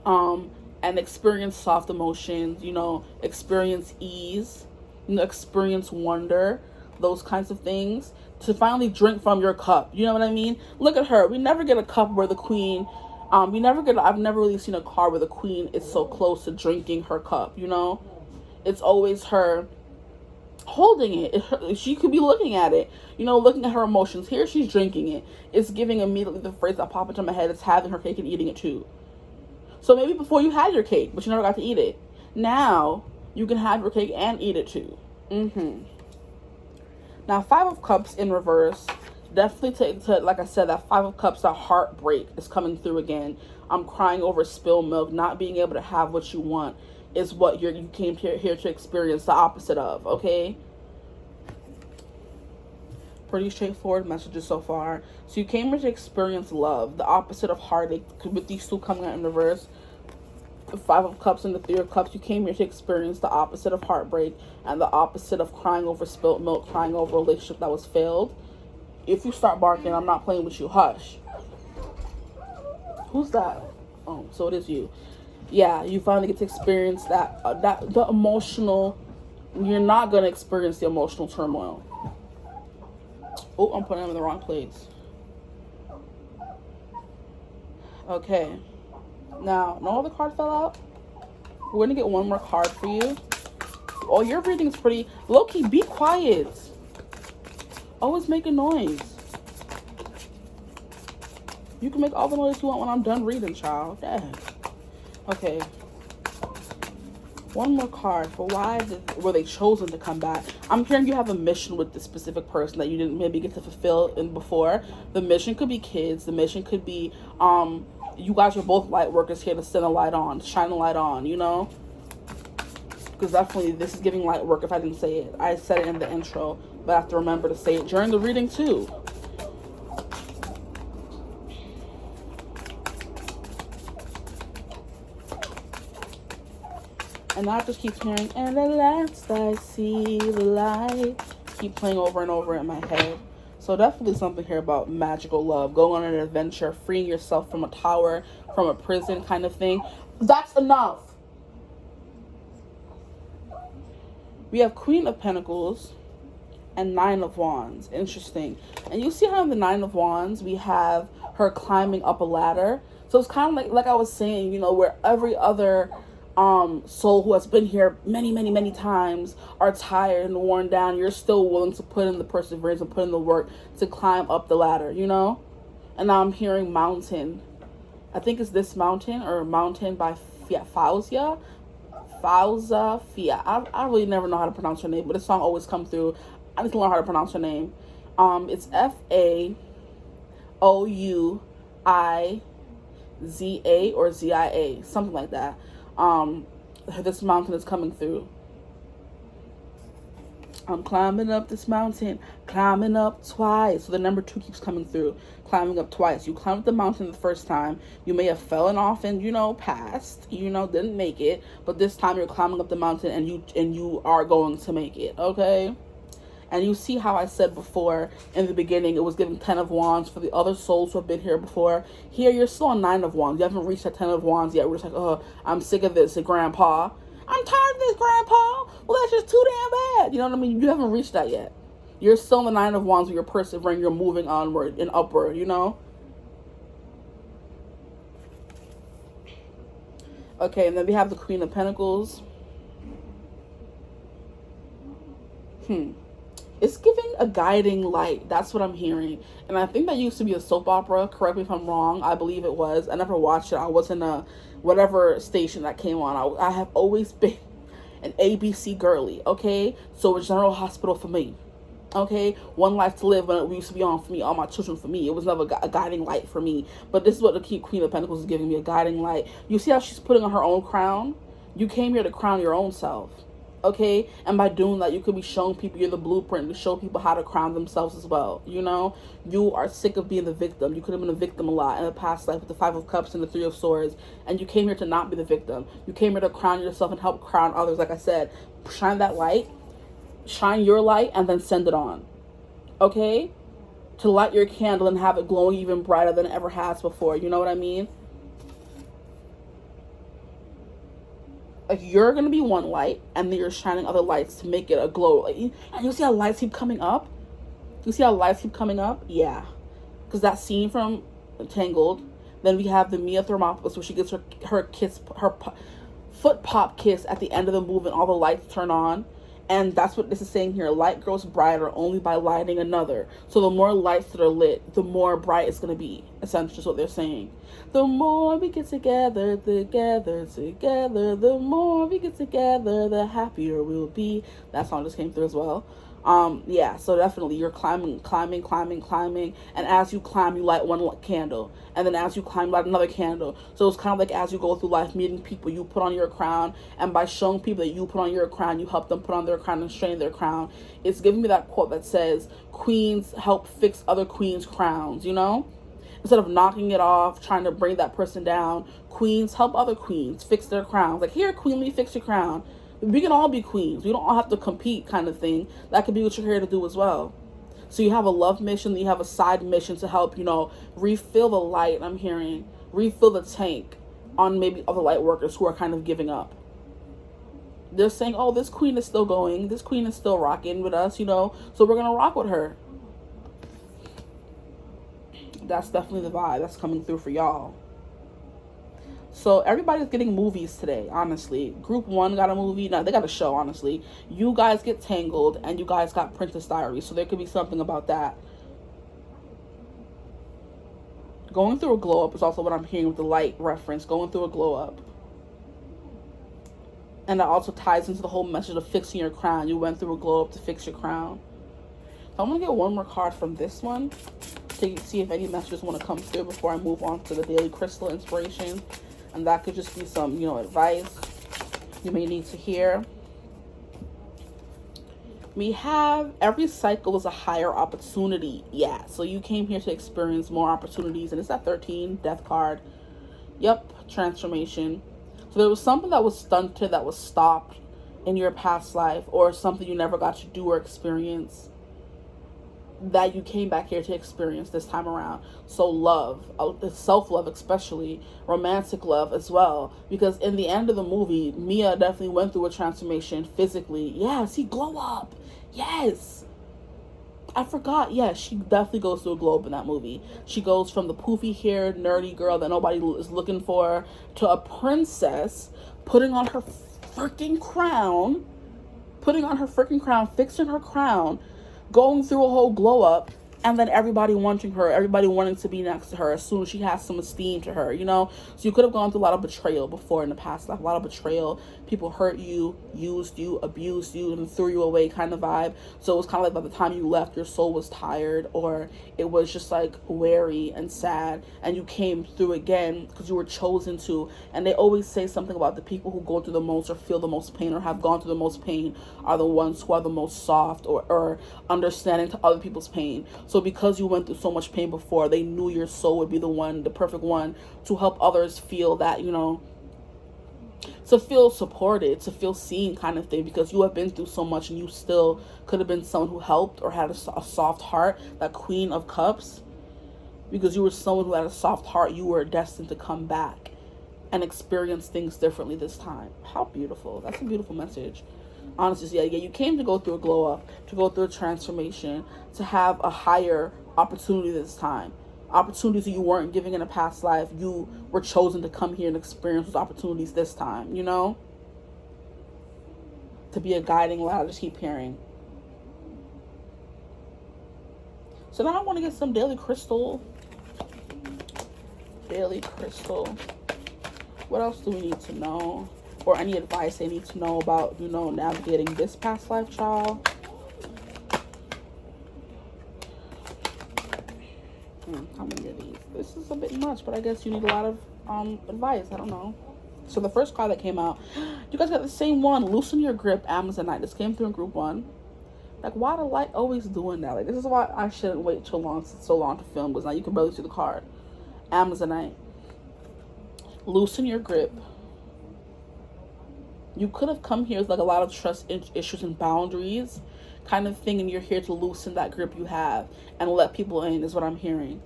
And experience soft emotions, you know, experience ease, you know, experience wonder, those kinds of things. To finally drink from your cup. You know what I mean? Look at her. We never get a cup where the queen, I've never really seen a card where the queen is so close to drinking her cup, you know? It's always her holding it. She could be looking at it, you know, looking at her emotions. Here she's drinking it. It's giving immediately the phrase that popped into my head. It's having her cake and eating it too. So maybe before you had your cake, but you never got to eat it. Now you can have your cake and eat it too. Now, Five of Cups in reverse, definitely to like I said, that Five of Cups, that heartbreak is coming through again. I'm crying over spilled milk, not being able to have what you want is what you came here to experience, the opposite of, okay? Pretty straightforward messages so far. So you came here to experience love, the opposite of heartache, with these two coming out in reverse. The Five of Cups and the Three of Cups, you came here to experience the opposite of heartbreak and the opposite of crying over spilt milk, crying over a relationship that was failed. If you start barking, I'm not playing with you. Hush. Who's that? Oh, so it is you. Yeah, you finally get to experience the emotional. You're not going to experience the emotional turmoil. Oh, I'm putting them in the wrong place. Okay. Now, no other card fell out. We're going to get one more card for you. Oh, your reading is pretty... Low-key, be quiet. Always make a noise. You can make all the noise you want when I'm done reading, child. Dang. Okay. One more card for were they chosen to come back. I'm hearing you have a mission with this specific person that you didn't maybe get to fulfill before. The mission could be kids. The mission could be... you guys are both light workers here to send a light on, shine a light on, you know? Because definitely this is giving light work if I didn't say it. I said it in the intro, but I have to remember to say it during the reading too. And I just keep hearing, and at last I see the light. Keep playing over and over in my head. So definitely something here about magical love. Going on an adventure, freeing yourself from a tower, from a prison kind of thing. That's enough. We have Queen of Pentacles and Nine of Wands. Interesting. And you see how in the Nine of Wands, we have her climbing up a ladder. So it's kind of like I was saying, you know, where every other soul who has been here many times are tired and worn down, you're still willing to put in the perseverance and put in the work to climb up the ladder, you know? And now I'm hearing mountain. I think it's this mountain or mountain by Fauzia. I really never know how to pronounce her name, but this song always comes through. I need to learn how to pronounce her name. It's Faouiza or Zia, something like that. This mountain is coming through. I'm climbing up this mountain, climbing up twice. So the number 2 keeps coming through, climbing up twice. You climbed up the mountain the first time. You may have fallen off and, you know, passed, you know, didn't make it. But this time you're climbing up the mountain and you are going to make it, okay? And you see how I said before in the beginning, it was giving 10 of Wands for the other souls who have been here before. Here, you're still on 9 of Wands. You haven't reached that 10 of Wands yet. We're just like, oh, I'm sick of this, Grandpa. I'm tired of this, Grandpa. Well, that's just too damn bad. You know what I mean? You haven't reached that yet. You're still in the 9 of Wands where you're persevering. You're moving onward and upward, you know? Okay, and then we have the Queen of Pentacles. It's giving a guiding light. That's what I'm hearing. And I think that used to be a soap opera. Correct me if I'm wrong. I believe it was. I never watched it. I was in a whatever station that came on. I have always been an ABC girly, okay? So a General Hospital for me, okay? One Life to Live when it used to be on for me, all my children for me. It was never a guiding light for me. But this is what the Queen of Pentacles is giving me, a guiding light. You see how she's putting on her own crown? You came here to crown your own self. Okay, and by doing that, you could be showing people you're the blueprint to show people how to crown themselves as well. You know, you are sick of being the victim. You could have been a victim a lot in the past life with the Five of Cups and the Three of Swords, and you came here to not be the victim. You came here to crown yourself and help crown others. Like I said, shine that light, shine your light, and then send it on. Okay, to light your candle and have it glowing even brighter than it ever has before. You know what I mean? Like, you're going to be one light, and then you're shining other lights to make it a glow. Like, and you see how lights keep coming up? You see how lights keep coming up? Yeah. Because that scene from Tangled, then we have the Mia Thermopolis, where she gets her kiss, her foot pop kiss at the end of the movie, and all the lights turn on. And that's what this is saying here. Light grows brighter only by lighting another. So the more lights that are lit, the more bright it's going to be. Essentially, is what they're saying. The more we get together, the more we get together, the happier we'll be. That song just came through as well. Yeah, so definitely you're climbing. And as you climb, you light one candle. And then as you climb, light another candle. So it's kind of like as you go through life, meeting people, you put on your crown. And by showing people that you put on your crown, you help them put on their crown and straighten their crown. It's giving me that quote that says, queens help fix other queens' crowns, you know? Instead of knocking it off, trying to bring that person down, queens help other queens fix their crowns. Like, here, queen, let me fix your crown. We can all be queens. We don't all have to compete, kind of thing. That could be what you're here to do as well. So you have a love mission, then you have a side mission to help, you know, refill the light, I'm hearing. Refill the tank on maybe other light workers who are kind of giving up. They're saying, oh, this queen is still going. This queen is still rocking with us, you know. So we're going to rock with her. That's definitely the vibe that's coming through for y'all. So everybody's getting movies today, honestly. Group 1 got a movie. No, they got a show, honestly. You guys get Tangled, and you guys got Princess Diaries. So there could be something about that. Going through a glow up is also what I'm hearing with the light reference. Going through a glow up. And that also ties into the whole message of fixing your crown. You went through a glow up to fix your crown. So I'm going to get one more card from this one to see if any messages want to come through before I move on to the daily crystal inspiration. And that could just be some, you know, advice you may need to hear. We have every cycle is a higher opportunity. Yeah, so you came here to experience more opportunities. And it's that 13 death card. Yep, transformation. So there was something that was stunted, that was stopped in your past life, or something you never got to do or experience, that you came back here to experience this time around. So love, self-love especially, romantic love as well. Because in the end of the movie, Mia definitely went through a transformation physically. Yeah, see, glow up. Yes. I forgot. Yeah, she definitely goes through a glow up in that movie. She goes from the poofy-haired, nerdy girl that nobody is looking for to a princess putting on her freaking crown, fixing her crown, going through a whole glow up, and then everybody wanting her, everybody wanting to be next to her as soon as she has some esteem to her, you know? So you could have gone through a lot of betrayal before in the past life, a lot of betrayal. People hurt you, used you, abused you, and threw you away kind of vibe. So it was kind of like by the time you left, your soul was tired, or it was just like weary and sad, and you came through again because you were chosen to. And they always say something about the people who go through the most or feel the most pain or have gone through the most pain are the ones who are the most soft or understanding to other people's pain. So because you went through so much pain before, they knew your soul would be the one, the perfect one, to help others feel that, you know, to feel supported, to feel seen kind of thing, because you have been through so much and you still could have been someone who helped or had a soft heart, that Queen of Cups. Because you were someone who had a soft heart, you were destined to come back and experience things differently this time. How beautiful. That's a beautiful message. Honestly, yeah, you came to go through a glow up, to go through a transformation, to have a higher opportunity this time. Opportunities that you weren't giving in a past life, you were chosen to come here and experience those opportunities this time, you know? To be a guiding light, I just keep hearing. So now I want to get some daily crystal. Daily crystal. What else do we need to know? Or any advice they need to know about, you know, navigating this past life, child? How many of these? This is a bit much, but I guess you need a lot of advice. I don't know. So the first card that came out, you guys got the same one. Loosen your grip, Amazonite. This came through in group 1. Like, why the light always doing that? Like, this is why I shouldn't wait so long to film, because now you can barely see the card. Amazonite. Loosen your grip. You could have come here with like a lot of trust issues and boundaries kind of thing, and you're here to loosen that grip you have and let people in, is what I'm hearing.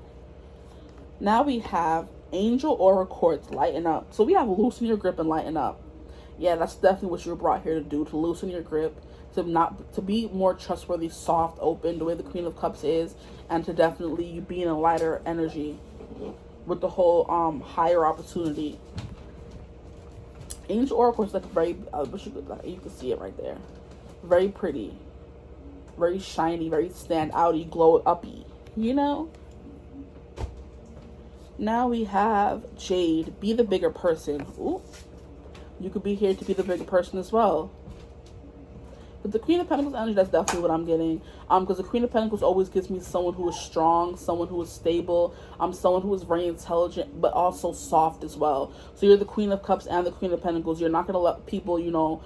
Now we have Angel Aura Quartz, lighten up. So we have loosen your grip and lighten up. Yeah, that's definitely what you're brought here to do, to loosen your grip, to be more trustworthy, soft, open, the way the Queen of Cups is, and to definitely you be in a lighter energy with the whole higher opportunity. Angel Oracle is like very, you can see it right there. Very pretty, very shiny, very stand outy, glow uppy, you know? Now we have Jade, be the bigger person. Ooh, you could be here to be the bigger person as well. But the Queen of Pentacles energy, that's definitely what I'm getting. Because the Queen of Pentacles always gives me someone who is strong, someone who is stable, someone who is very intelligent, but also soft as well. So you're the Queen of Cups and the Queen of Pentacles. You're not going to let people, you know,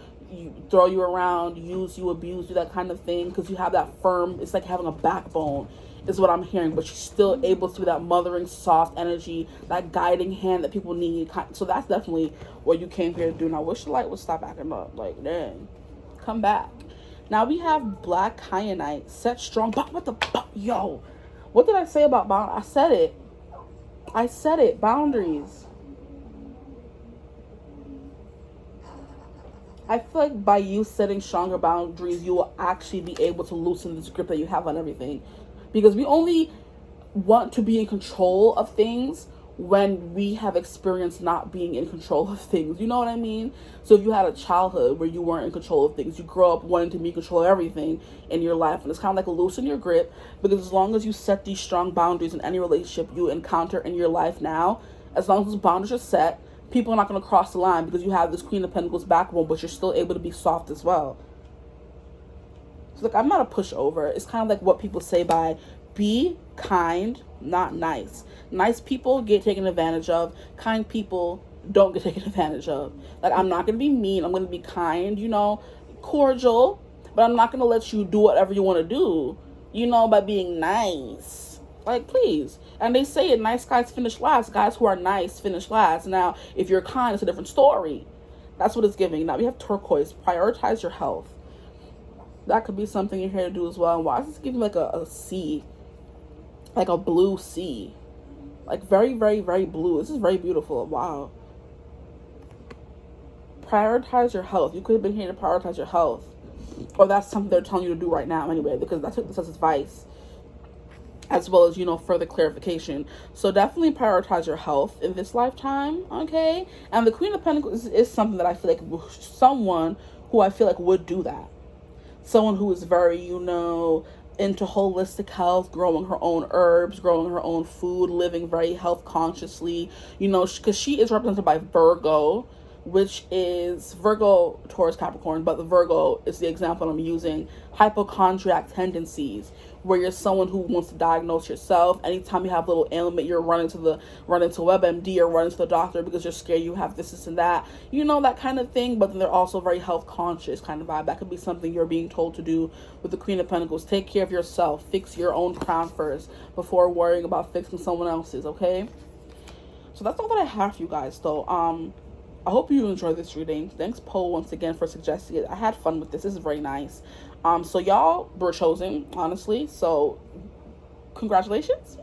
throw you around, use you, abuse you, that kind of thing. Because you have that firm, it's like having a backbone, is what I'm hearing. But you're still able to be that mothering, soft energy, that guiding hand that people need. So that's definitely what you came here to do. And I wish the light would stop acting up. Like, dang. Come back. Now we have Black Kyanite, set strong. What the, yo, what did I say about boundaries? I said it, boundaries. I feel like by you setting stronger boundaries, you will actually be able to loosen this grip that you have on everything. Because we only want to be in control of things when we have experienced not being in control of things. You know what I mean? So if you had a childhood where you weren't in control of things, you grow up wanting to be in control of everything in your life. And it's kind of like loosen your grip, because as long as you set these strong boundaries in any relationship you encounter in your life now, as long as those boundaries are set, people are not going to cross the line, because you have this Queen of Pentacles backbone, but you're still able to be soft as well. So like, I'm not a pushover. It's kind of like what people say by be kind, not nice. Nice people get taken advantage of. Kind people don't get taken advantage of. Like, I'm not going to be mean. I'm going to be kind, you know, cordial. But I'm not going to let you do whatever you want to do, you know, by being nice. Like, please. And they say it, nice guys finish last. Guys who are nice finish last. Now, if you're kind, it's a different story. That's what it's giving. Now, we have turquoise. Prioritize your health. That could be something you're here to do as well. And why is this giving like a sea? Like a blue sea. Like very, very, very blue. This is very beautiful. Wow. Prioritize your health. You could have been here to prioritize your health. Or that's something they're telling you to do right now anyway, because I took this as advice, as well as, you know, further clarification. So definitely prioritize your health in this lifetime, okay? And the Queen of Pentacles is something that I feel like someone who I feel like would do that. Someone who is very, you know, into holistic health, growing her own herbs, growing her own food, living very health consciously, you know, because she is represented by Virgo, which is Virgo, Taurus, Capricorn, but the Virgo is the example I'm using. Hypochondriac tendencies, where you're someone who wants to diagnose yourself. Anytime you have a little ailment, you're running to WebMD or running to the doctor because you're scared you have this and that, you know, that kind of thing. But then they're also very health conscious kind of vibe. That could be something you're being told to do with the Queen of Pentacles. Take care of yourself. Fix your own crown first before worrying about fixing someone else's, okay? So that's all that I have for you guys, though. I hope you enjoyed this reading. Thanks, Poe, once again for suggesting it. I had fun with this. This is very nice. So y'all were chosen, honestly. So congratulations.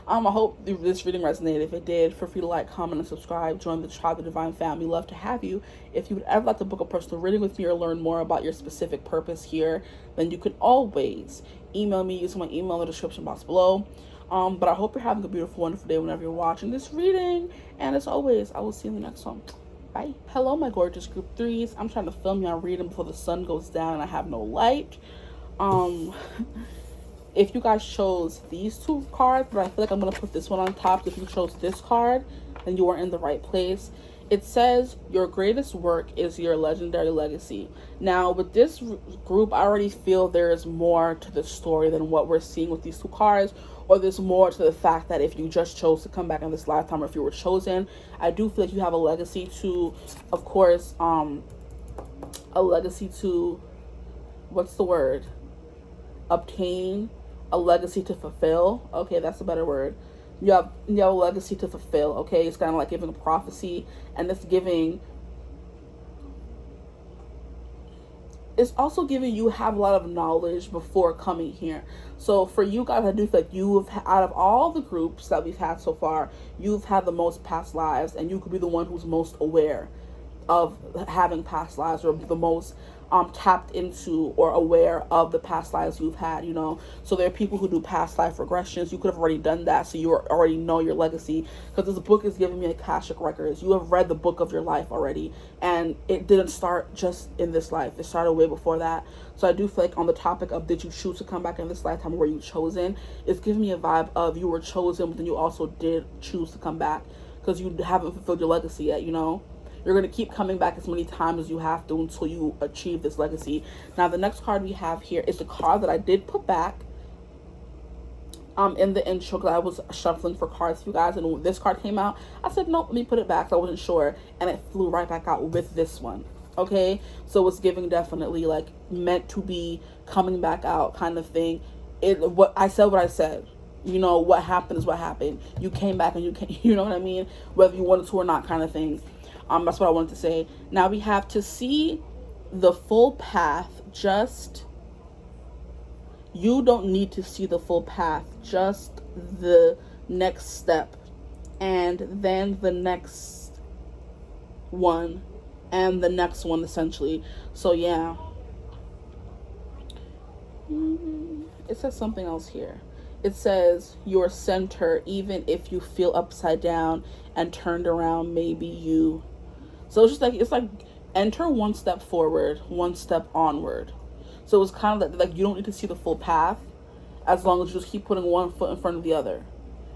I hope this reading resonated. If it did, feel free to like, comment, and subscribe. Join the Tribe of the Divine family. Love to have you. If you would ever like to book a personal reading with me or learn more about your specific purpose here, then you can always email me using my email in the description box below. But I hope you're having a beautiful, wonderful day whenever you're watching this reading. And as always, I will see you in the next one. Bye. Hello, my gorgeous group 3s. I'm trying to film y'all reading before the sun goes down and I have no light. if you guys chose these two cards, but I feel like I'm going to put this one on top. If you chose this card, then you are in the right place. It says your greatest work is your legendary legacy. Now, with this group, I already feel there is more to the story than what we're seeing with these two cards, or there's more to the fact that if you just chose to come back in this lifetime, or if you were chosen, I do feel like you have a legacy to, of course, a legacy to, what's the word? Obtain, a legacy to fulfill. Okay, that's a better word. You have a legacy to fulfill. Okay, it's kind of like giving a prophecy, and it's also giving you have a lot of knowledge before coming here. So for you guys, I do feel like you've, out of all the groups that we've had so far, you've had the most past lives, and you could be the one who's most aware of having past lives, or the most tapped into or aware of the past lives you've had, you know. So there are people who do past life regressions. You could have already done that, so you already know your legacy, because this book is giving me Akashic records. You have read the book of your life already, and it didn't start just in this life. It started way before that. So I do feel like on the topic of did you choose to come back in this lifetime, or were you chosen, it's giving me a vibe of you were chosen, but then you also did choose to come back, because you haven't fulfilled your legacy yet, you know. You're going to keep coming back as many times as you have to until you achieve this legacy. Now, the next card we have here is the card that I did put back in the intro, because I was shuffling for cards for you guys, and when this card came out, I said, nope, let me put it back. So I wasn't sure, and it flew right back out with this one. Okay, so it's giving definitely like meant to be coming back out kind of thing. What I said. You know, what happened is what happened. You came back, and you know what I mean? Whether you wanted to or not kind of thing. That's what I wanted to say. Now we have to see the full path. You don't need to see the full path, just the next step, and then the next one, and the next one, essentially. So yeah, it says something else here. It says your center, even if you feel upside down and turned around, maybe you. So it's like enter one step forward, one step onward. So it's kind of like you don't need to see the full path, as long as you just keep putting one foot in front of the other.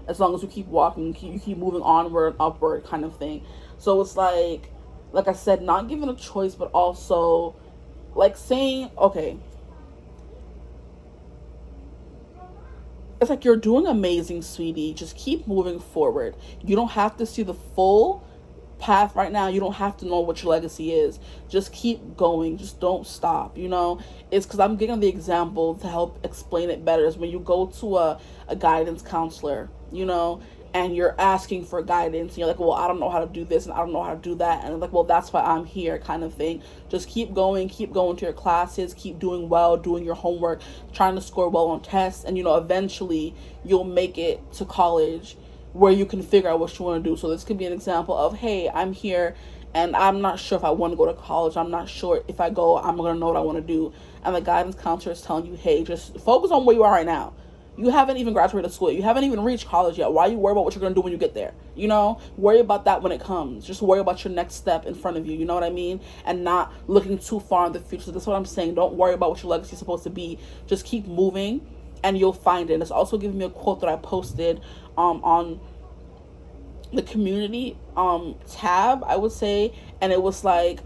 As long as you keep walking, you keep moving onward, upward kind of thing. So it's like I said, not given a choice, but also like saying, okay, it's like you're doing amazing, sweetie. Just keep moving forward. You don't have to see the full path right now. You don't have to know what your legacy is. Just keep going. Just don't stop, you know. It's because I'm giving the example to help explain it better, is when you go to a guidance counselor, you know, and you're asking for guidance, and you're like, well, I don't know how to do this, and I don't know how to do that, and I'm like, well, that's why I'm here kind of thing. Just keep going to your classes, keep doing well, doing your homework, trying to score well on tests, and you know, eventually you'll make it to college where you can figure out what you want to do. So this could be an example of, hey, I'm here and I'm not sure if I want to go to college. I'm not sure if I go, I'm going to know what I want to do. And the guidance counselor is telling you, hey, just focus on where you are right now. You haven't even graduated school. You haven't even reached college yet. Why are you worried about what you're going to do when you get there? You know, worry about that when it comes. Just worry about your next step in front of you. You know what I mean? And not looking too far in the future. So that's what I'm saying. Don't worry about what your legacy is supposed to be. Just keep moving and you'll find it. And it's also giving me a quote that I posted on the community tab, I would say, and it was like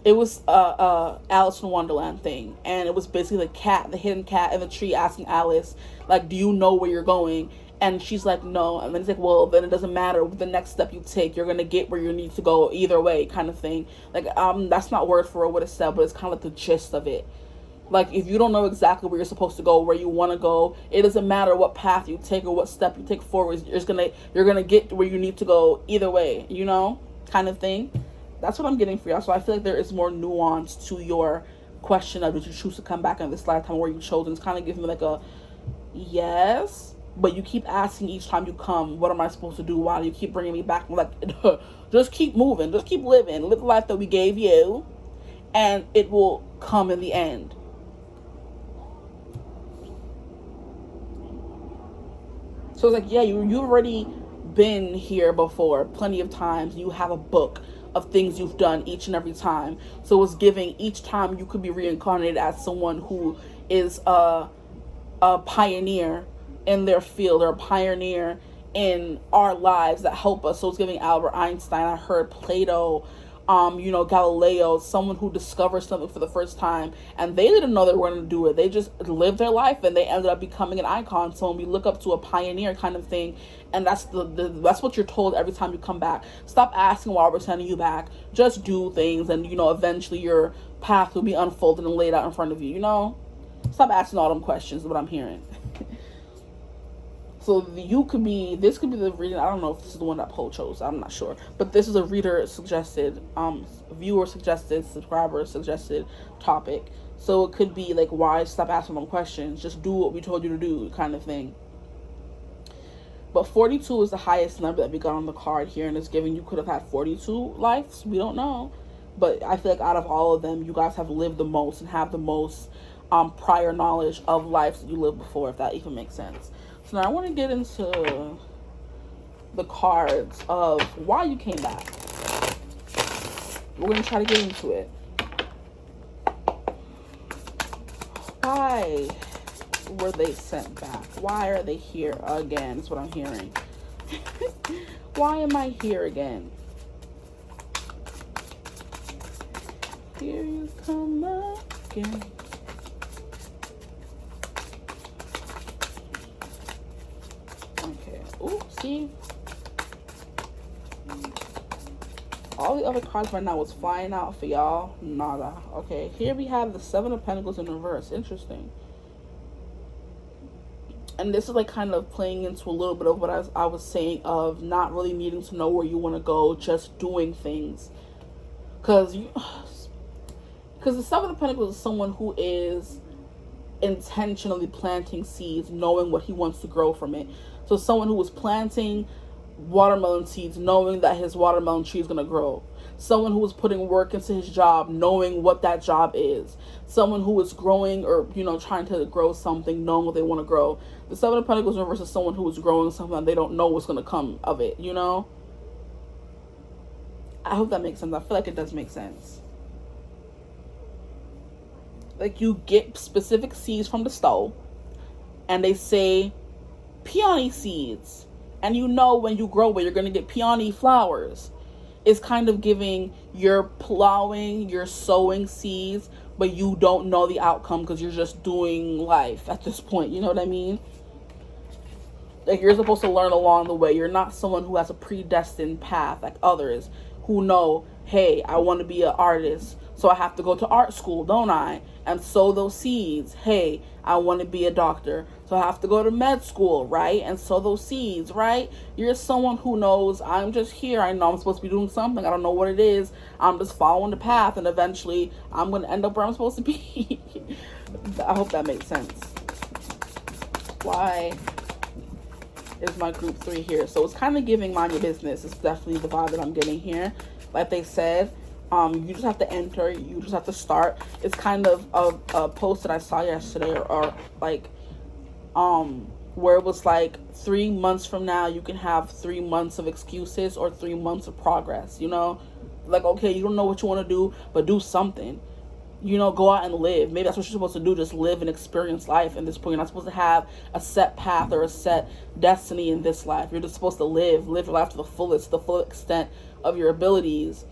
it was Alice in Wonderland thing, and it was basically the hidden cat in the tree asking Alice, like, do you know where you're going? And she's like, no. And then it's like, well, then it doesn't matter the next step you take, you're gonna get where you need to go either way kind of thing. Like that's not word for word what it said, but it's kind of like the gist of it. Like, if you don't know exactly where you're supposed to go, where you want to go, it doesn't matter what path you take or what step you take forward. You're gonna get where you need to go either way, you know, kind of thing. That's what I'm getting for y'all. So I feel like there is more nuance to your question of, did you choose to come back in this lifetime, or were you chosen? It's kind of giving me like a yes, but you keep asking each time you come, what am I supposed to do? Why do you keep bringing me back? I'm like, just keep moving, just keep living, live the life that we gave you, and it will come in the end. So it's like, yeah, you've already been here before plenty of times. You have a book of things you've done each and every time. So it's giving each time you could be reincarnated as someone who is a pioneer in their field, or a pioneer in our lives that help us. So it's giving Albert Einstein, I heard Plato, Galileo, someone who discovered something for the first time, and they didn't know they were going to do it. They just lived their life, and they ended up becoming an icon. So when we look up to a pioneer kind of thing, and that's that's what you're told every time you come back. Stop asking why we're sending you back. Just do things, and eventually your path will be unfolded and laid out in front of you. Stop asking all them questions. Is what I'm hearing. So this could be the reading. I don't know if this is the one that Poe chose. I'm not sure. But this is a reader suggested, viewer suggested, subscriber suggested topic. So it could be like, why stop asking them questions? Just do what we told you to do, kind of thing. But 42 is the highest number that we got on the card here, and it's giving you could have had 42 lives. We don't know. But I feel like out of all of them, you guys have lived the most and have the most prior knowledge of lives that you lived before, if that even makes sense. So now I want to get into the cards of why you came back. We're going to try to get into it. Why were they sent back? Why are they here again? That's what I'm hearing. Why am I here again? Here you come again. Okay. Ooh, see? All the other cards right now was flying out for y'all. Nada. Okay. Here we have the Seven of Pentacles in reverse. Interesting. And this is like kind of playing into a little bit of what I was saying of not really needing to know where you want to go, just doing things. Because the Seven of Pentacles is someone who is intentionally planting seeds, knowing what he wants to grow from it. So someone who was planting watermelon seeds, knowing that his watermelon tree is going to grow. Someone who was putting work into his job, knowing what that job is. Someone who is growing or, trying to grow something, knowing what they want to grow. The Seven of Pentacles versus someone who is growing something and they don't know what's going to come of it, I hope that makes sense. I feel like it does make sense. Like, you get specific seeds from the store, and they say peony seeds, and when you grow it, you're going to get peony flowers. It's kind of giving you're plowing, you're sowing seeds, but you don't know the outcome because you're just doing life at this point. You know what I mean? Like, you're supposed to learn along the way. You're not someone who has a predestined path like others who know, hey, I want to be an artist, so I have to go to art school, don't I? And sow those seeds. Hey, I want to be a doctor, so I have to go to med school, right? And sow those seeds, right? You're someone who knows, I'm just here. I know I'm supposed to be doing something. I don't know what it is. I'm just following the path, and eventually I'm going to end up where I'm supposed to be. I hope that makes sense. Why is my group 3 here? So it's kind of giving mind your business. It's definitely the vibe that I'm getting here. Like they said, you just have to enter. You just have to start. It's kind of a post that I saw yesterday, or like, where it was like 3 months from now, you can have 3 months of excuses or 3 months of progress, Like, okay, you don't know what you want to do, but do something. Go out and live. Maybe that's what you're supposed to do. Just live and experience life in this point. You're not supposed to have a set path or a set destiny in this life. You're just supposed to live your life to the fullest, the full extent of your abilities.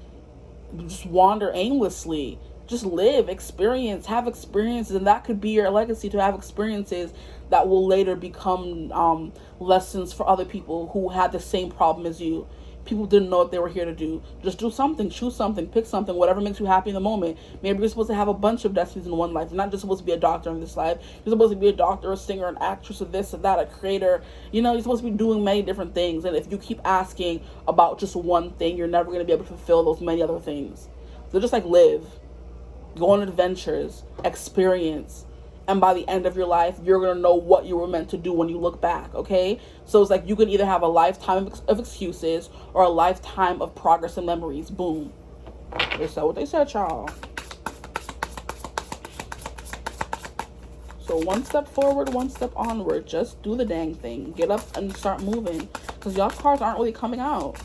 Just wander aimlessly. Just live, experience, have experiences, and that could be your legacy, to have experiences that will later become lessons for other people who had the same problem as you. People didn't know what they were here to do. Just do something, choose something, pick something, whatever makes you happy in the moment. Maybe you're supposed to have a bunch of destinies in one life. You're not just supposed to be a doctor in this life. You're supposed to be a doctor, a singer, an actress, or this or that, a creator. You're supposed to be doing many different things. And if you keep asking about just one thing, you're never going to be able to fulfill those many other things. So just like live, go on adventures, experience. And by the end of your life, you're going to know what you were meant to do when you look back, okay? So it's like you can either have a lifetime of excuses or a lifetime of progress and memories. Boom. They said what they said, y'all. So one step forward, one step onward. Just do the dang thing. Get up and start moving. Because y'all cards aren't really coming out.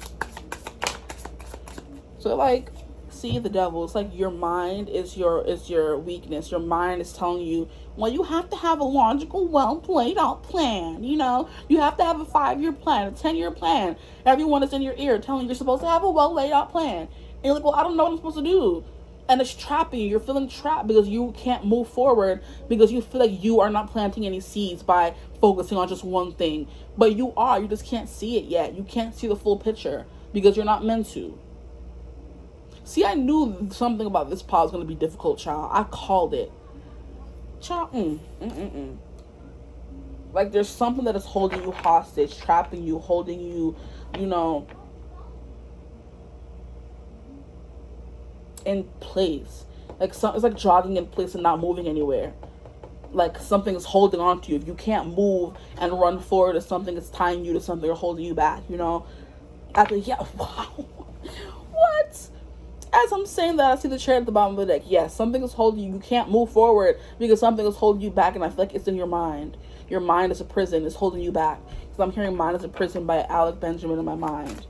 So like, See, the devil, it's like your mind is your weakness. Your mind is telling you, well, you have to have a logical, well played out plan. You know, you have to have a 5-year plan, a 10-year plan. Everyone is in your ear telling you you're supposed to have a well laid out plan. And you're like, well, I don't know what I'm supposed to do. And it's trapping you. You're feeling trapped because you can't move forward, because you feel like you are not planting any seeds by focusing on just one thing. But you are. You just can't see it yet. You can't see the full picture because you're not meant to. See, I knew something about this pile was going to be difficult, child. I called it. Child, Like, there's something that is holding you hostage, trapping you, holding you, you know, in place. Like, it's like jogging in place and not moving anywhere. Like, something is holding on to you. If you can't move and run forward, or something is tying you to something or holding you back, you know? I think, yeah, wow. What? As I'm saying that, I see the chair at the bottom of the deck. Yes, something is holding you. You can't move forward because something is holding you back, and I feel like it's in your mind. Your mind is a prison. It's holding you back. Because I'm hearing Mind is a Prison by Alec Benjamin in my mind.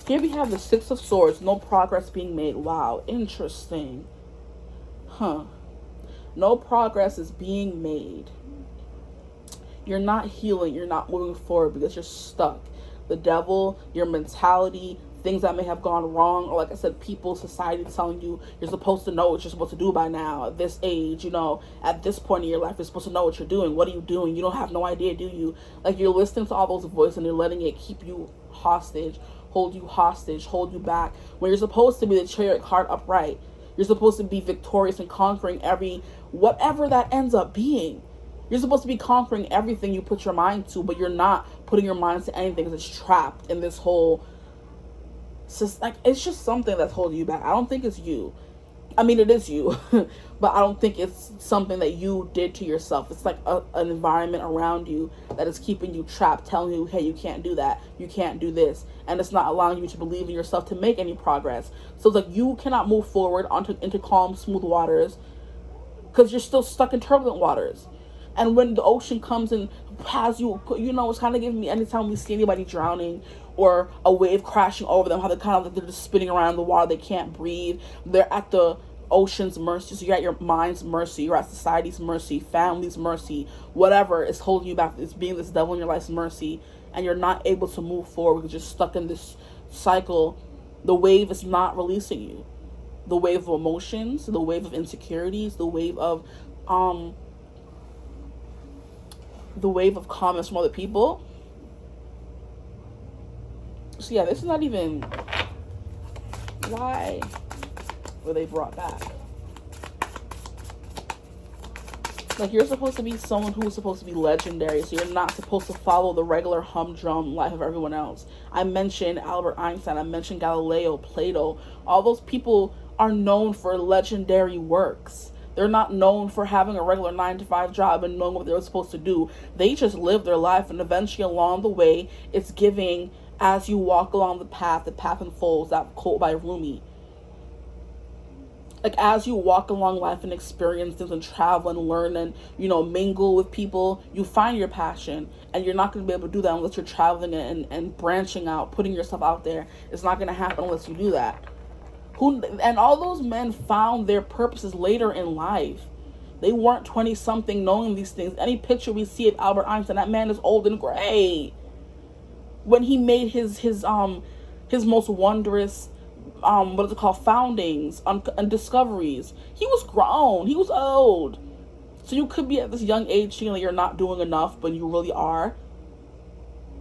Here we have the Six of Swords. No progress being made. Wow, interesting. Huh. No progress is being made. You're not healing. You're not moving forward because you're stuck. The devil, your mentality, things that may have gone wrong, or like I said, people, society telling you you're supposed to know what you're supposed to do by now, at this age, you know, at this point in your life, you're supposed to know what you're doing. What are you doing? You don't have no idea, do you? Like, you're listening to all those voices and you're letting it keep you hostage, hold you back, when you're supposed to be the Chariot card upright. You're supposed to be victorious and conquering whatever that ends up being. You're supposed to be conquering everything you put your mind to, but you're not putting your mind to anything because it's trapped in this whole, like, it's just something that's holding you back. I don't think it's you. I mean, it is you, but I don't think it's something that you did to yourself. It's like an environment around you that is keeping you trapped, telling you, hey, you can't do that, you can't do this, and it's not allowing you to believe in yourself to make any progress. So it's like you cannot move forward into calm, smooth waters because you're still stuck in turbulent waters. And when the ocean comes and has you, you know, it's kind of giving me, anytime we see anybody drowning or a wave crashing over them, how they're kind of like, they're just spinning around in the water, they can't breathe, they're at the ocean's mercy. So you're at your mind's mercy, you're at society's mercy, family's mercy, whatever is holding you back, it's being this devil in your life's mercy, and you're not able to move forward because you're stuck in this cycle. The wave is not releasing you. The wave of emotions, the wave of insecurities, the wave of comments from other people. So yeah, this is not even why were they brought back. Like, you're supposed to be someone who's supposed to be legendary, so you're not supposed to follow the regular humdrum life of everyone else. I mentioned Albert Einstein, I mentioned Galileo, Plato. All those people are known for legendary works. They're not known for having a regular 9-to-5 job and knowing what they were supposed to do. They just live their life, and eventually along the way, it's giving, as you walk along the path unfolds. That quote by Rumi. Like, as you walk along life and experience things and travel and learn and, you know, mingle with people, you find your passion. And you're not going to be able to do that unless you're traveling and branching out, putting yourself out there. It's not going to happen unless you do that. And all those men found their purposes later in life. They weren't 20-something knowing these things. Any picture we see of Albert Einstein, that man is old and gray. When he made his most wondrous, what is it called, foundings and discoveries, he was grown, he was old. So you could be at this young age feeling like you're not doing enough, but you really are.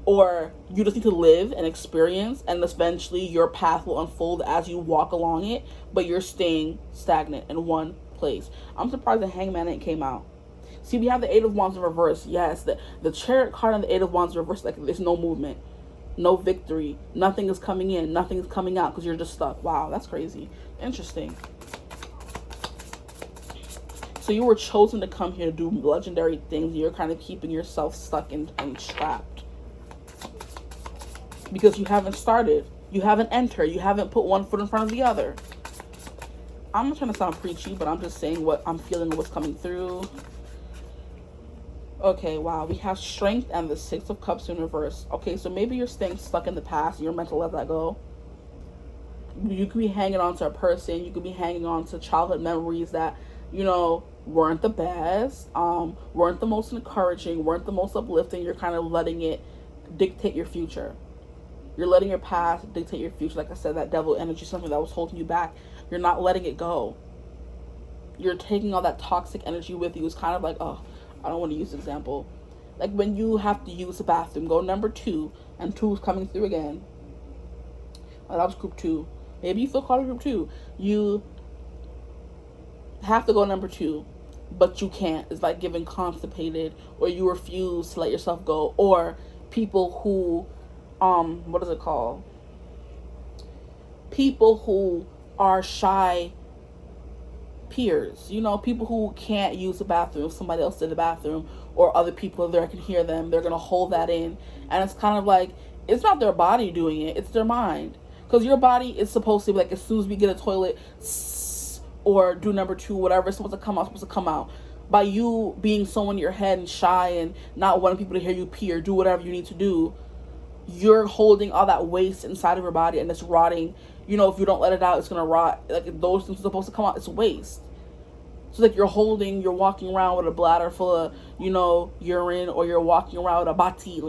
Or you just need to live and experience, and eventually your path will unfold as you walk along it, but you're staying stagnant in one place. I'm surprised the Hangman ain't came out. See, we have the Eight of Wands in reverse. Yes, the Chariot card and the Eight of Wands in reverse, like, there's no movement, no victory, nothing is coming in, nothing is coming out because you're just stuck. Wow, that's crazy. Interesting. So you were chosen to come here to do legendary things. You're kind of keeping yourself stuck and trapped. Because you haven't started. You haven't entered. You haven't put one foot in front of the other. I'm not trying to sound preachy, but I'm just saying what I'm feeling and what's coming through. Okay, wow. We have Strength and the Six of Cups in reverse. Okay, so maybe you're staying stuck in the past and you're meant to let that go. You could be hanging on to a person. You could be hanging on to childhood memories that, you know, weren't the best, weren't the most encouraging, weren't the most uplifting. You're kind of letting it dictate your future. You're letting your past dictate your future. Like I said, that devil energy, something that was holding you back. You're not letting it go. You're taking all that toxic energy with you. It's kind of like, oh, I don't want to use this example. Like when you have to use the bathroom, go number 2, and 2 is coming through again. Oh, that was group 2. Maybe you feel called to group 2. You have to go number 2, but you can't. It's like giving constipated, or you refuse to let yourself go, or people who, what is it called? People who are shy peers, you know, people who can't use the bathroom. If somebody else did the bathroom, or other people there can hear them, they're gonna hold that in. And it's kind of like, it's not their body doing it, it's their mind. Because your body is supposed to be like, as soon as we get a toilet, or do number 2, whatever is supposed to come out, supposed to come out. By you being so in your head and shy and not wanting people to hear you pee or do whatever you need to do, you're holding all that waste inside of your body, and it's rotting. You know, if you don't let it out, it's gonna rot. Like, if those things are supposed to come out, it's waste. So like you're walking around with a bladder full of, you know, urine, or you're walking around with a bati,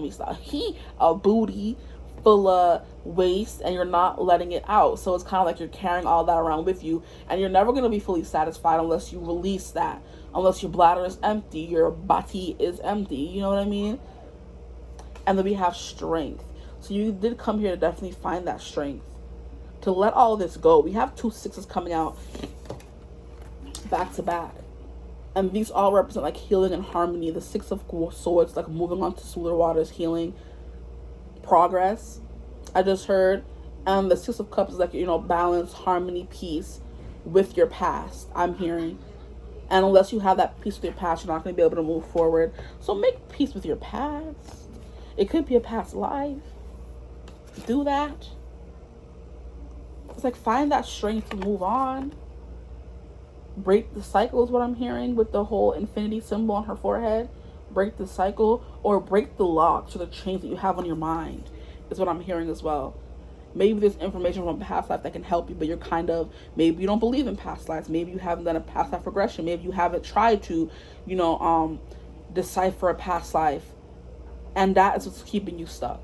a booty full of waste, and you're not letting it out. So it's kind of like you're carrying all that around with you, and you're never going to be fully satisfied unless you release that. Unless your bladder is empty, your bati is empty. You know what I mean? And then we have strength. So you did come here to definitely find that strength, to let all of this go. We have 2 6s coming out back to back, and these all represent like healing and harmony. The 6 of Swords, like moving on to smoother waters, healing, progress, I just heard. And the 6 of Cups is like, you know, balance, harmony, peace with your past, I'm hearing. And unless you have that peace with your past, you're not going to be able to move forward. So make peace with your past. It could be a past life. Do that. It's like, find that strength to move on. Break the cycle is what I'm hearing with the whole infinity symbol on her forehead. Break the cycle, or break the locks or the chains that you have on your mind is what I'm hearing as well. Maybe there's information from a past life that can help you, but you're kind of, maybe you don't believe in past lives. Maybe you haven't done a past life regression. Maybe you haven't tried to, you know, decipher a past life. And that is what's keeping you stuck.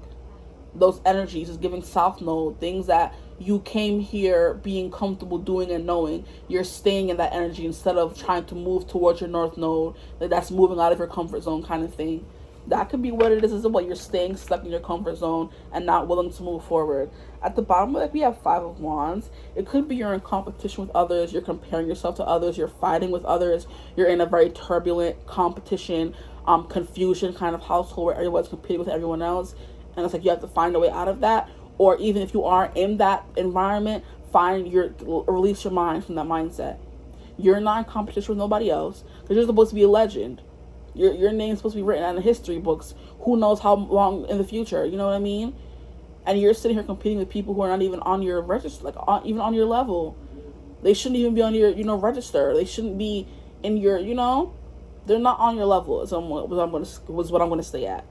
Those energies is giving South Node, things that you came here being comfortable doing and knowing. You're staying in that energy instead of trying to move towards your North Node. Like, that's moving out of your comfort zone kind of thing. That could be what it is what you're staying stuck in your comfort zone and not willing to move forward. At the bottom, like, we have 5 of Wands. It could be you're in competition with others. You're comparing yourself to others. You're fighting with others. You're in a very turbulent competition, confusion kind of household where everyone's competing with everyone else. And it's like you have to find a way out of that. Or even if you are in that environment, release your mind from that mindset. You're not in competition with nobody else, because you're supposed to be a legend. Your name's supposed to be written on the history books. Who knows how long in the future? You know what I mean? And you're sitting here competing with people who are not even on your register, like even on your level. They shouldn't even be on your, you know, register. They shouldn't be in your, you know, they're not on your level. Is what I'm going to stay at.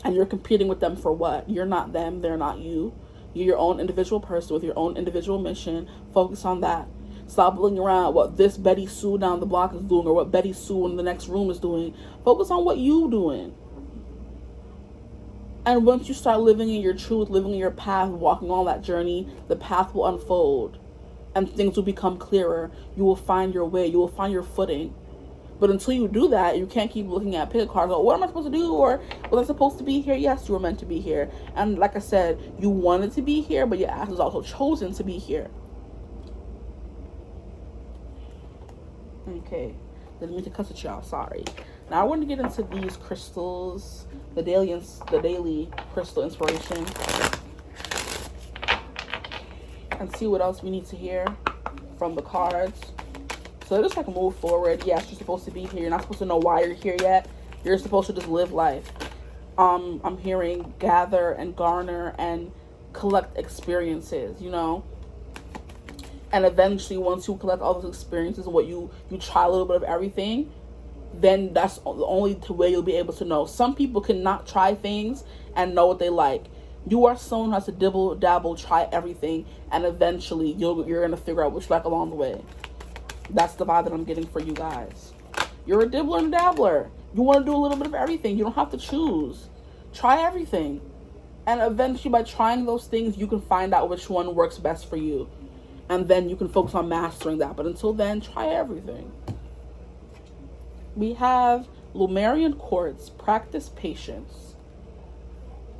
And you're competing with them for what? You're not them. They're not you. You're your own individual person with your own individual mission. Focus on that. Stop looking around what this Betty Sue down the block is doing, or what Betty Sue in the next room is doing. Focus on what you're doing. And once you start living in your truth, living in your path, walking on that journey, the path will unfold and things will become clearer. You will find your way. You will find your footing. But until you do that, you can't keep looking at pick cards. What am I supposed to do? Or was I supposed to be here? Yes, you were meant to be here. And like I said, you wanted to be here, but your ass was also chosen to be here. Okay, didn't mean to cuss at y'all. Sorry. Now I want to get into these crystals, the daily crystal inspiration, and see what else we need to hear from the cards. So just like move forward. Yes, you're supposed to be here. You're not supposed to know why you're here yet. You're supposed to just live life. I'm hearing gather and garner and collect experiences, you know. And eventually, once you collect all those experiences and what you try a little bit of everything, then that's the only way you'll be able to know. Some people cannot try things and know what they like. You are someone who has to dibble, dabble, try everything, and eventually you're going to figure out which like along the way. That's the vibe that I'm getting for you guys. You're a dibbler and a dabbler. You want to do a little bit of everything. You don't have to choose. Try everything. And eventually by trying those things, you can find out which one works best for you. And then you can focus on mastering that. But until then, try everything. We have Lumerian quartz, practice patience.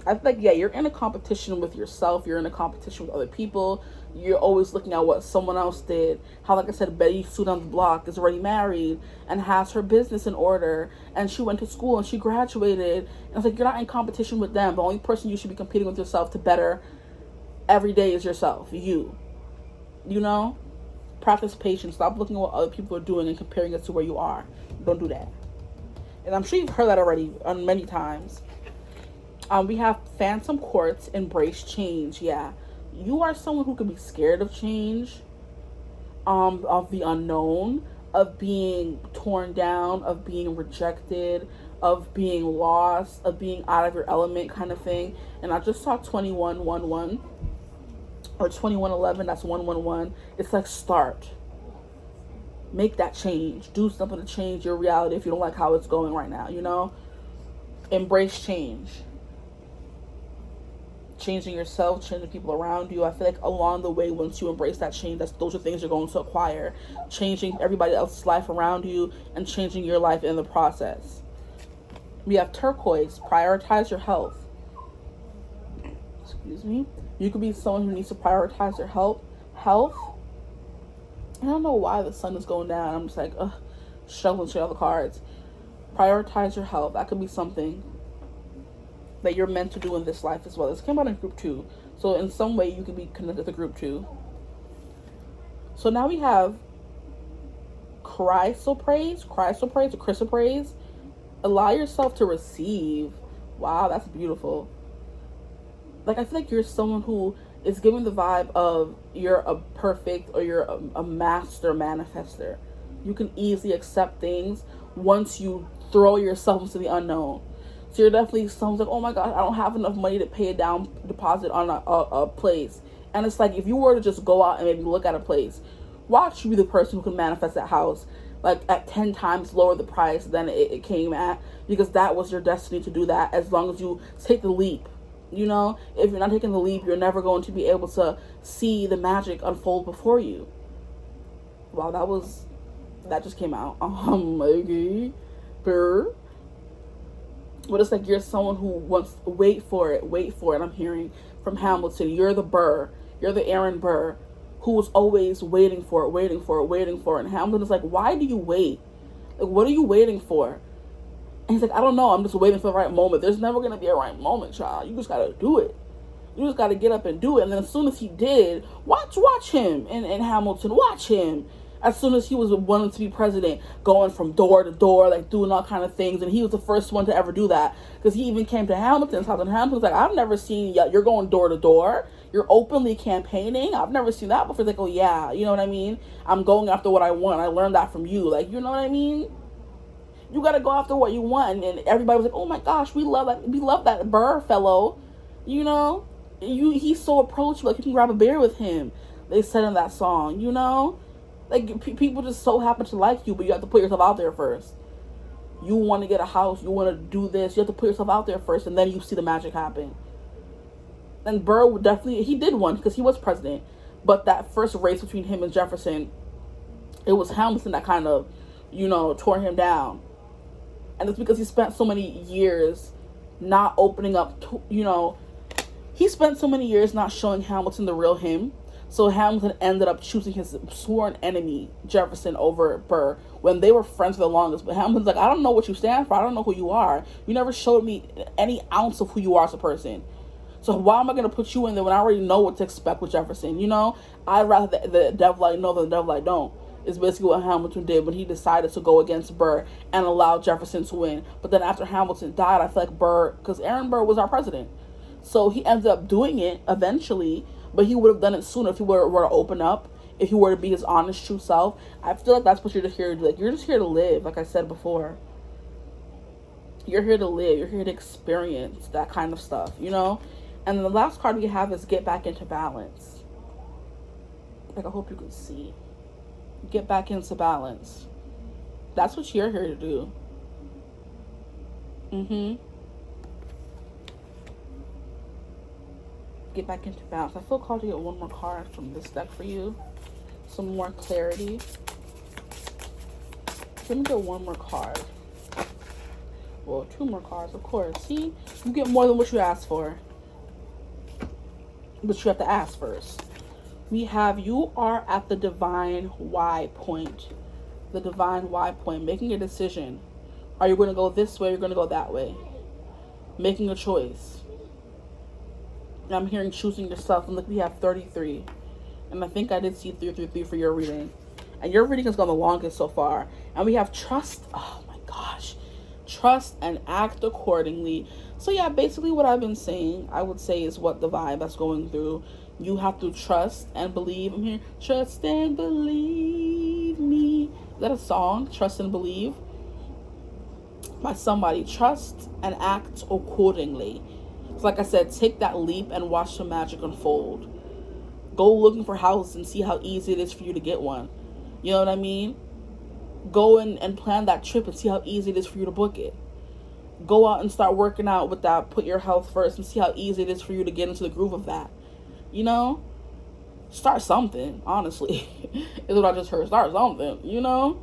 I feel like, yeah, you're in a competition with yourself. You're in a competition with other people. You're always looking at what someone else did. How, like I said, Betty Sue down the block is already married and has her business in order. And she went to school and she graduated. And it's like, you're not in competition with them. The only person you should be competing with yourself to better every day is yourself. You know? Practice patience. Stop looking at what other people are doing and comparing it to where you are. Don't do that. And I'm sure you've heard that already many times. We have phantom quartz, embrace change. Yeah, you are someone who can be scared of change, of the unknown, of being torn down, of being rejected, of being lost, of being out of your element kind of thing. And I just saw 2111 or 2111, that's 111. It's like start. Make that change. Do something to change your reality if you don't like how it's going right now, you know? Embrace change. Changing yourself, changing people around you. I feel like along the way, once you embrace that change, those are things you're going to acquire. Changing everybody else's life around you and changing your life in the process. We have turquoise, prioritize your health. Excuse me. You could be someone who needs to prioritize their health. I don't know why the sun is going down. I'm just like, shuffling through all the cards. Prioritize your health. That could be something that you're meant to do in this life as well. This came out in group 2. So in some way you could be connected to group 2. So now we have chrysoprase, or chrysoprase. Allow yourself to receive. Wow, that's beautiful. Like, I feel like you're someone who is giving the vibe of you're a perfect or you're a master manifester. You can easily accept things once you throw yourself into the unknown. So you're definitely someone's like, oh my gosh, I don't have enough money to pay a down deposit on a place. And it's like, if you were to just go out and maybe look at a place, watch you be the person who can manifest that house like at 10 times lower the price than it came at, because that was your destiny to do that. As long as you take the leap, you know, if you're not taking the leap, you're never going to be able to see the magic unfold before you. Wow, that just came out. Okay. But it's like you're someone who wants to wait for it. I'm hearing from Hamilton, you're the Burr. You're the Aaron Burr who was always waiting for it. And Hamilton is like, why do you wait? Like, what are you waiting for? And he's like, I don't know. I'm just waiting for the right moment. There's never going to be a right moment, child. You just got to do it. You just got to get up and do it. And then as soon as he did, watch him in Hamilton. Watch him. As soon as he was wanting to be president, going from door to door, like doing all kind of things. And he was the first one to ever do that. Because he even came to Hamilton's house. And Hamilton's like, I've never seen you. You're going door to door. You're openly campaigning. I've never seen that before. It's like, oh yeah, you know what I mean? I'm going after what I want. I learned that from you. Like, you know what I mean? You got to go after what you want. And everybody was like, oh my gosh, we love that Burr fellow. You know? He's so approachable. Like, you can grab a beer with him. They said in that song, you know? Like, people just so happen to like you, but you have to put yourself out there first. You want to get a house, you want to do this, you have to put yourself out there first, and then you see the magic happen. And Burr would definitely, he did one because he was president, but that first race between him and Jefferson, it was Hamilton that kind of, you know, tore him down. And it's because he spent so many years not opening up, to, you know, he spent so many years not showing Hamilton the real him. So Hamilton ended up choosing his sworn enemy, Jefferson, over Burr, when they were friends for the longest. But Hamilton's like, I don't know what you stand for. I don't know who you are. You never showed me any ounce of who you are as a person. So why am I going to put you in there when I already know what to expect with Jefferson? You know, I'd rather the devil I know than the devil I don't. Is basically what Hamilton did when he decided to go against Burr and allow Jefferson to win. But then after Hamilton died, I feel like Burr, because Aaron Burr was our president. So he ended up doing it eventually, but he would have done it sooner if he were to open up, if he were to be his honest, true self. I feel like that's what you're just here to do. Like, you're just here to live, like I said before. You're here to live. You're here to experience that kind of stuff, you know? And then the last card we have is get back into balance. Like, I hope you can see. Get back into balance. That's what you're here to do. Get back into balance. I feel called to get one more card from this deck for you. Some more clarity. Let me get one more card. Well, 2 more cards, of course. See? You get more than what you asked for. But you have to ask first. We have, you are at the divine Y point. The divine Y point. Making a decision. Are you going to go this way or are you going to go that way? Making a choice. And I'm hearing choosing yourself. And look, we have 33. And I think I did see 333 for your reading. And your reading has gone the longest so far. And we have trust. Oh my gosh. Trust and act accordingly. So yeah, basically what I've been saying, I would say, is what the vibe that's going through. You have to trust and believe. I'm here. Trust and believe me. Is that a song? Trust and believe? By somebody. Trust and act accordingly. So like I said, take that leap and watch the magic unfold. Go looking for houses and see how easy it is for you to get one. You know what I mean? Go and plan that trip and see how easy it is for you to book it. Go out and start working out with that. Put your health first and see how easy it is for you to get into the groove of that. You know? Start something, honestly. Is what I just heard. Start something, you know?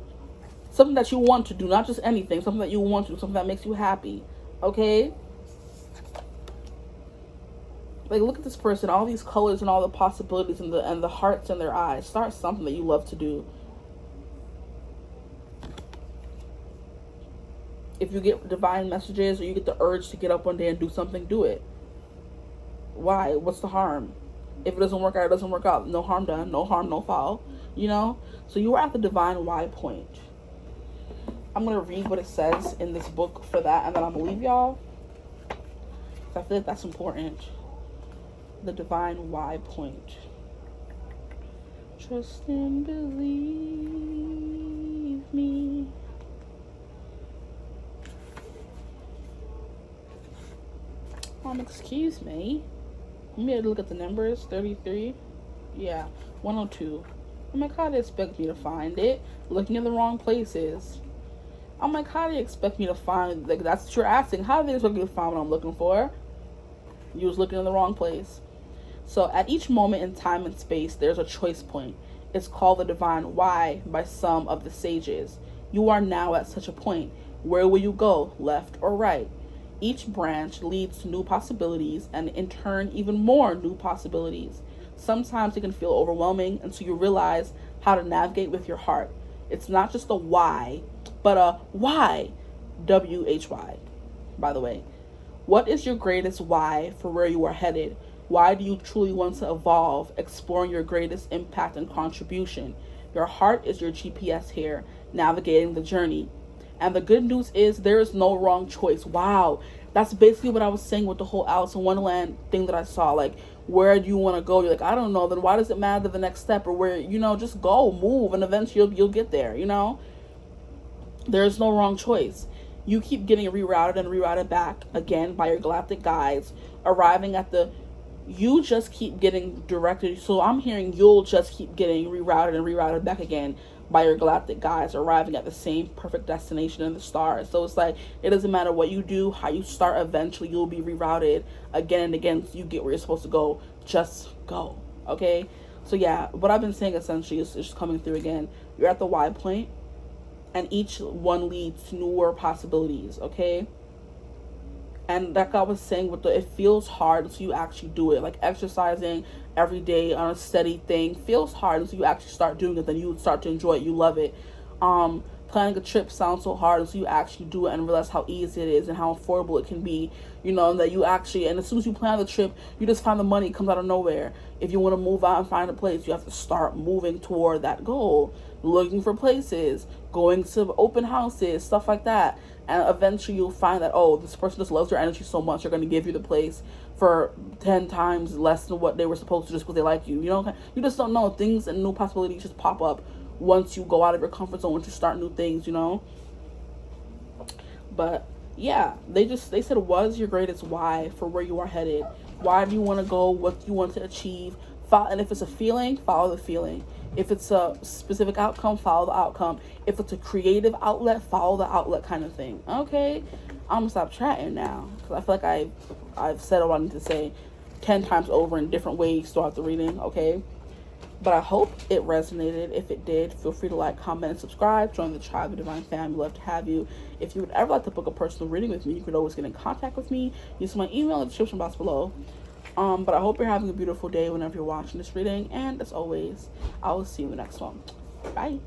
Something that you want to do, not just anything. Something that you want to do, something that makes you happy. Okay? Like, look at this person, all these colors and all the possibilities and the hearts in their eyes. Start something that you love to do. If you get divine messages or you get the urge to get up one day and do something, do it. Why? What's the harm? If it doesn't work out, it doesn't work out. No harm done. No harm, no foul. You know? So you are at the divine Y point. I'm going to read what it says in this book for that, and then I'm going to leave y'all. I feel like that's important. The divine Y point. Trust and believe me. Excuse me. Let me look at the numbers. 33. Yeah. 102. I'm like, how do you expect me to find it? Looking in the wrong places. I'm like, how do you expect me to find, like, that's what you're asking. How do they expect me to find what I'm looking for? You was looking in the wrong place. So at each moment in time and space, there's a choice point. It's called the divine Y by some of the sages. You are now at such a point. Where will you go, left or right? Each branch leads to new possibilities and in turn even more new possibilities. Sometimes it can feel overwhelming until you realize how to navigate with your heart. It's not just a why, but a why. W-H-Y, by the way. What is your greatest why for where you are headed? Why do you truly want to evolve, exploring your greatest impact and contribution? Your heart is your GPS here, navigating the journey. And the good news is there is no wrong choice. Wow. That's basically what I was saying with the whole Alice in Wonderland thing that I saw. Like, where do you want to go? You're like, I don't know. Then why does it matter the next step? Or where, you know, just go, move, and eventually you'll get there, you know? There's no wrong choice. You keep getting rerouted and rerouted back again by your galactic guides, arriving at the, you just keep getting directed. So I'm hearing you'll just keep getting rerouted and rerouted back again by your galactic guides, arriving at the same perfect destination in the stars. So it's like, it doesn't matter what you do, how you start, eventually you'll be rerouted again and again so you get where you're supposed to go. Just go. Okay? So yeah, what I've been saying essentially is just coming through again. You're at the Y point, and each one leads to newer possibilities. Okay? And like I was saying, with the, it feels hard until you actually do it. Like exercising every day on a steady thing feels hard until you actually start doing it. Then you start to enjoy it. You love it. Planning a trip sounds so hard until you actually do it and realize how easy it is and how affordable it can be. You know, and that you actually, and as soon as you plan the trip, you just find the money. It comes out of nowhere. If you want to move out and find a place, you have to start moving toward that goal. Looking for places, going to open houses, stuff like that. And eventually you'll find that, oh, this person just loves your energy so much, they're going to give you the place for 10 times less than what they were supposed to just because they like you. You know, you just don't know. Things and new possibilities just pop up once you go out of your comfort zone, once you start new things, you know. But yeah, they said, what is your greatest why for where you are headed? Why do you want to go? What do you want to achieve? And if it's a feeling, follow the feeling. If it's a specific outcome, follow the outcome. If it's a creative outlet, follow the outlet, kind of thing. Okay, I'm gonna stop chatting now because I feel like I've said what I need to say 10 times over in different ways throughout the reading. Okay, but I hope it resonated. If it did, feel free to like, comment, and subscribe. Join the Tribe of Divine family. Love to have you. If you would ever like to book a personal reading with me, you could always get in contact with me. Use my email in the description box below. But I hope you're having a beautiful day whenever you're watching this reading. And as always, I will see you in the next one. Bye.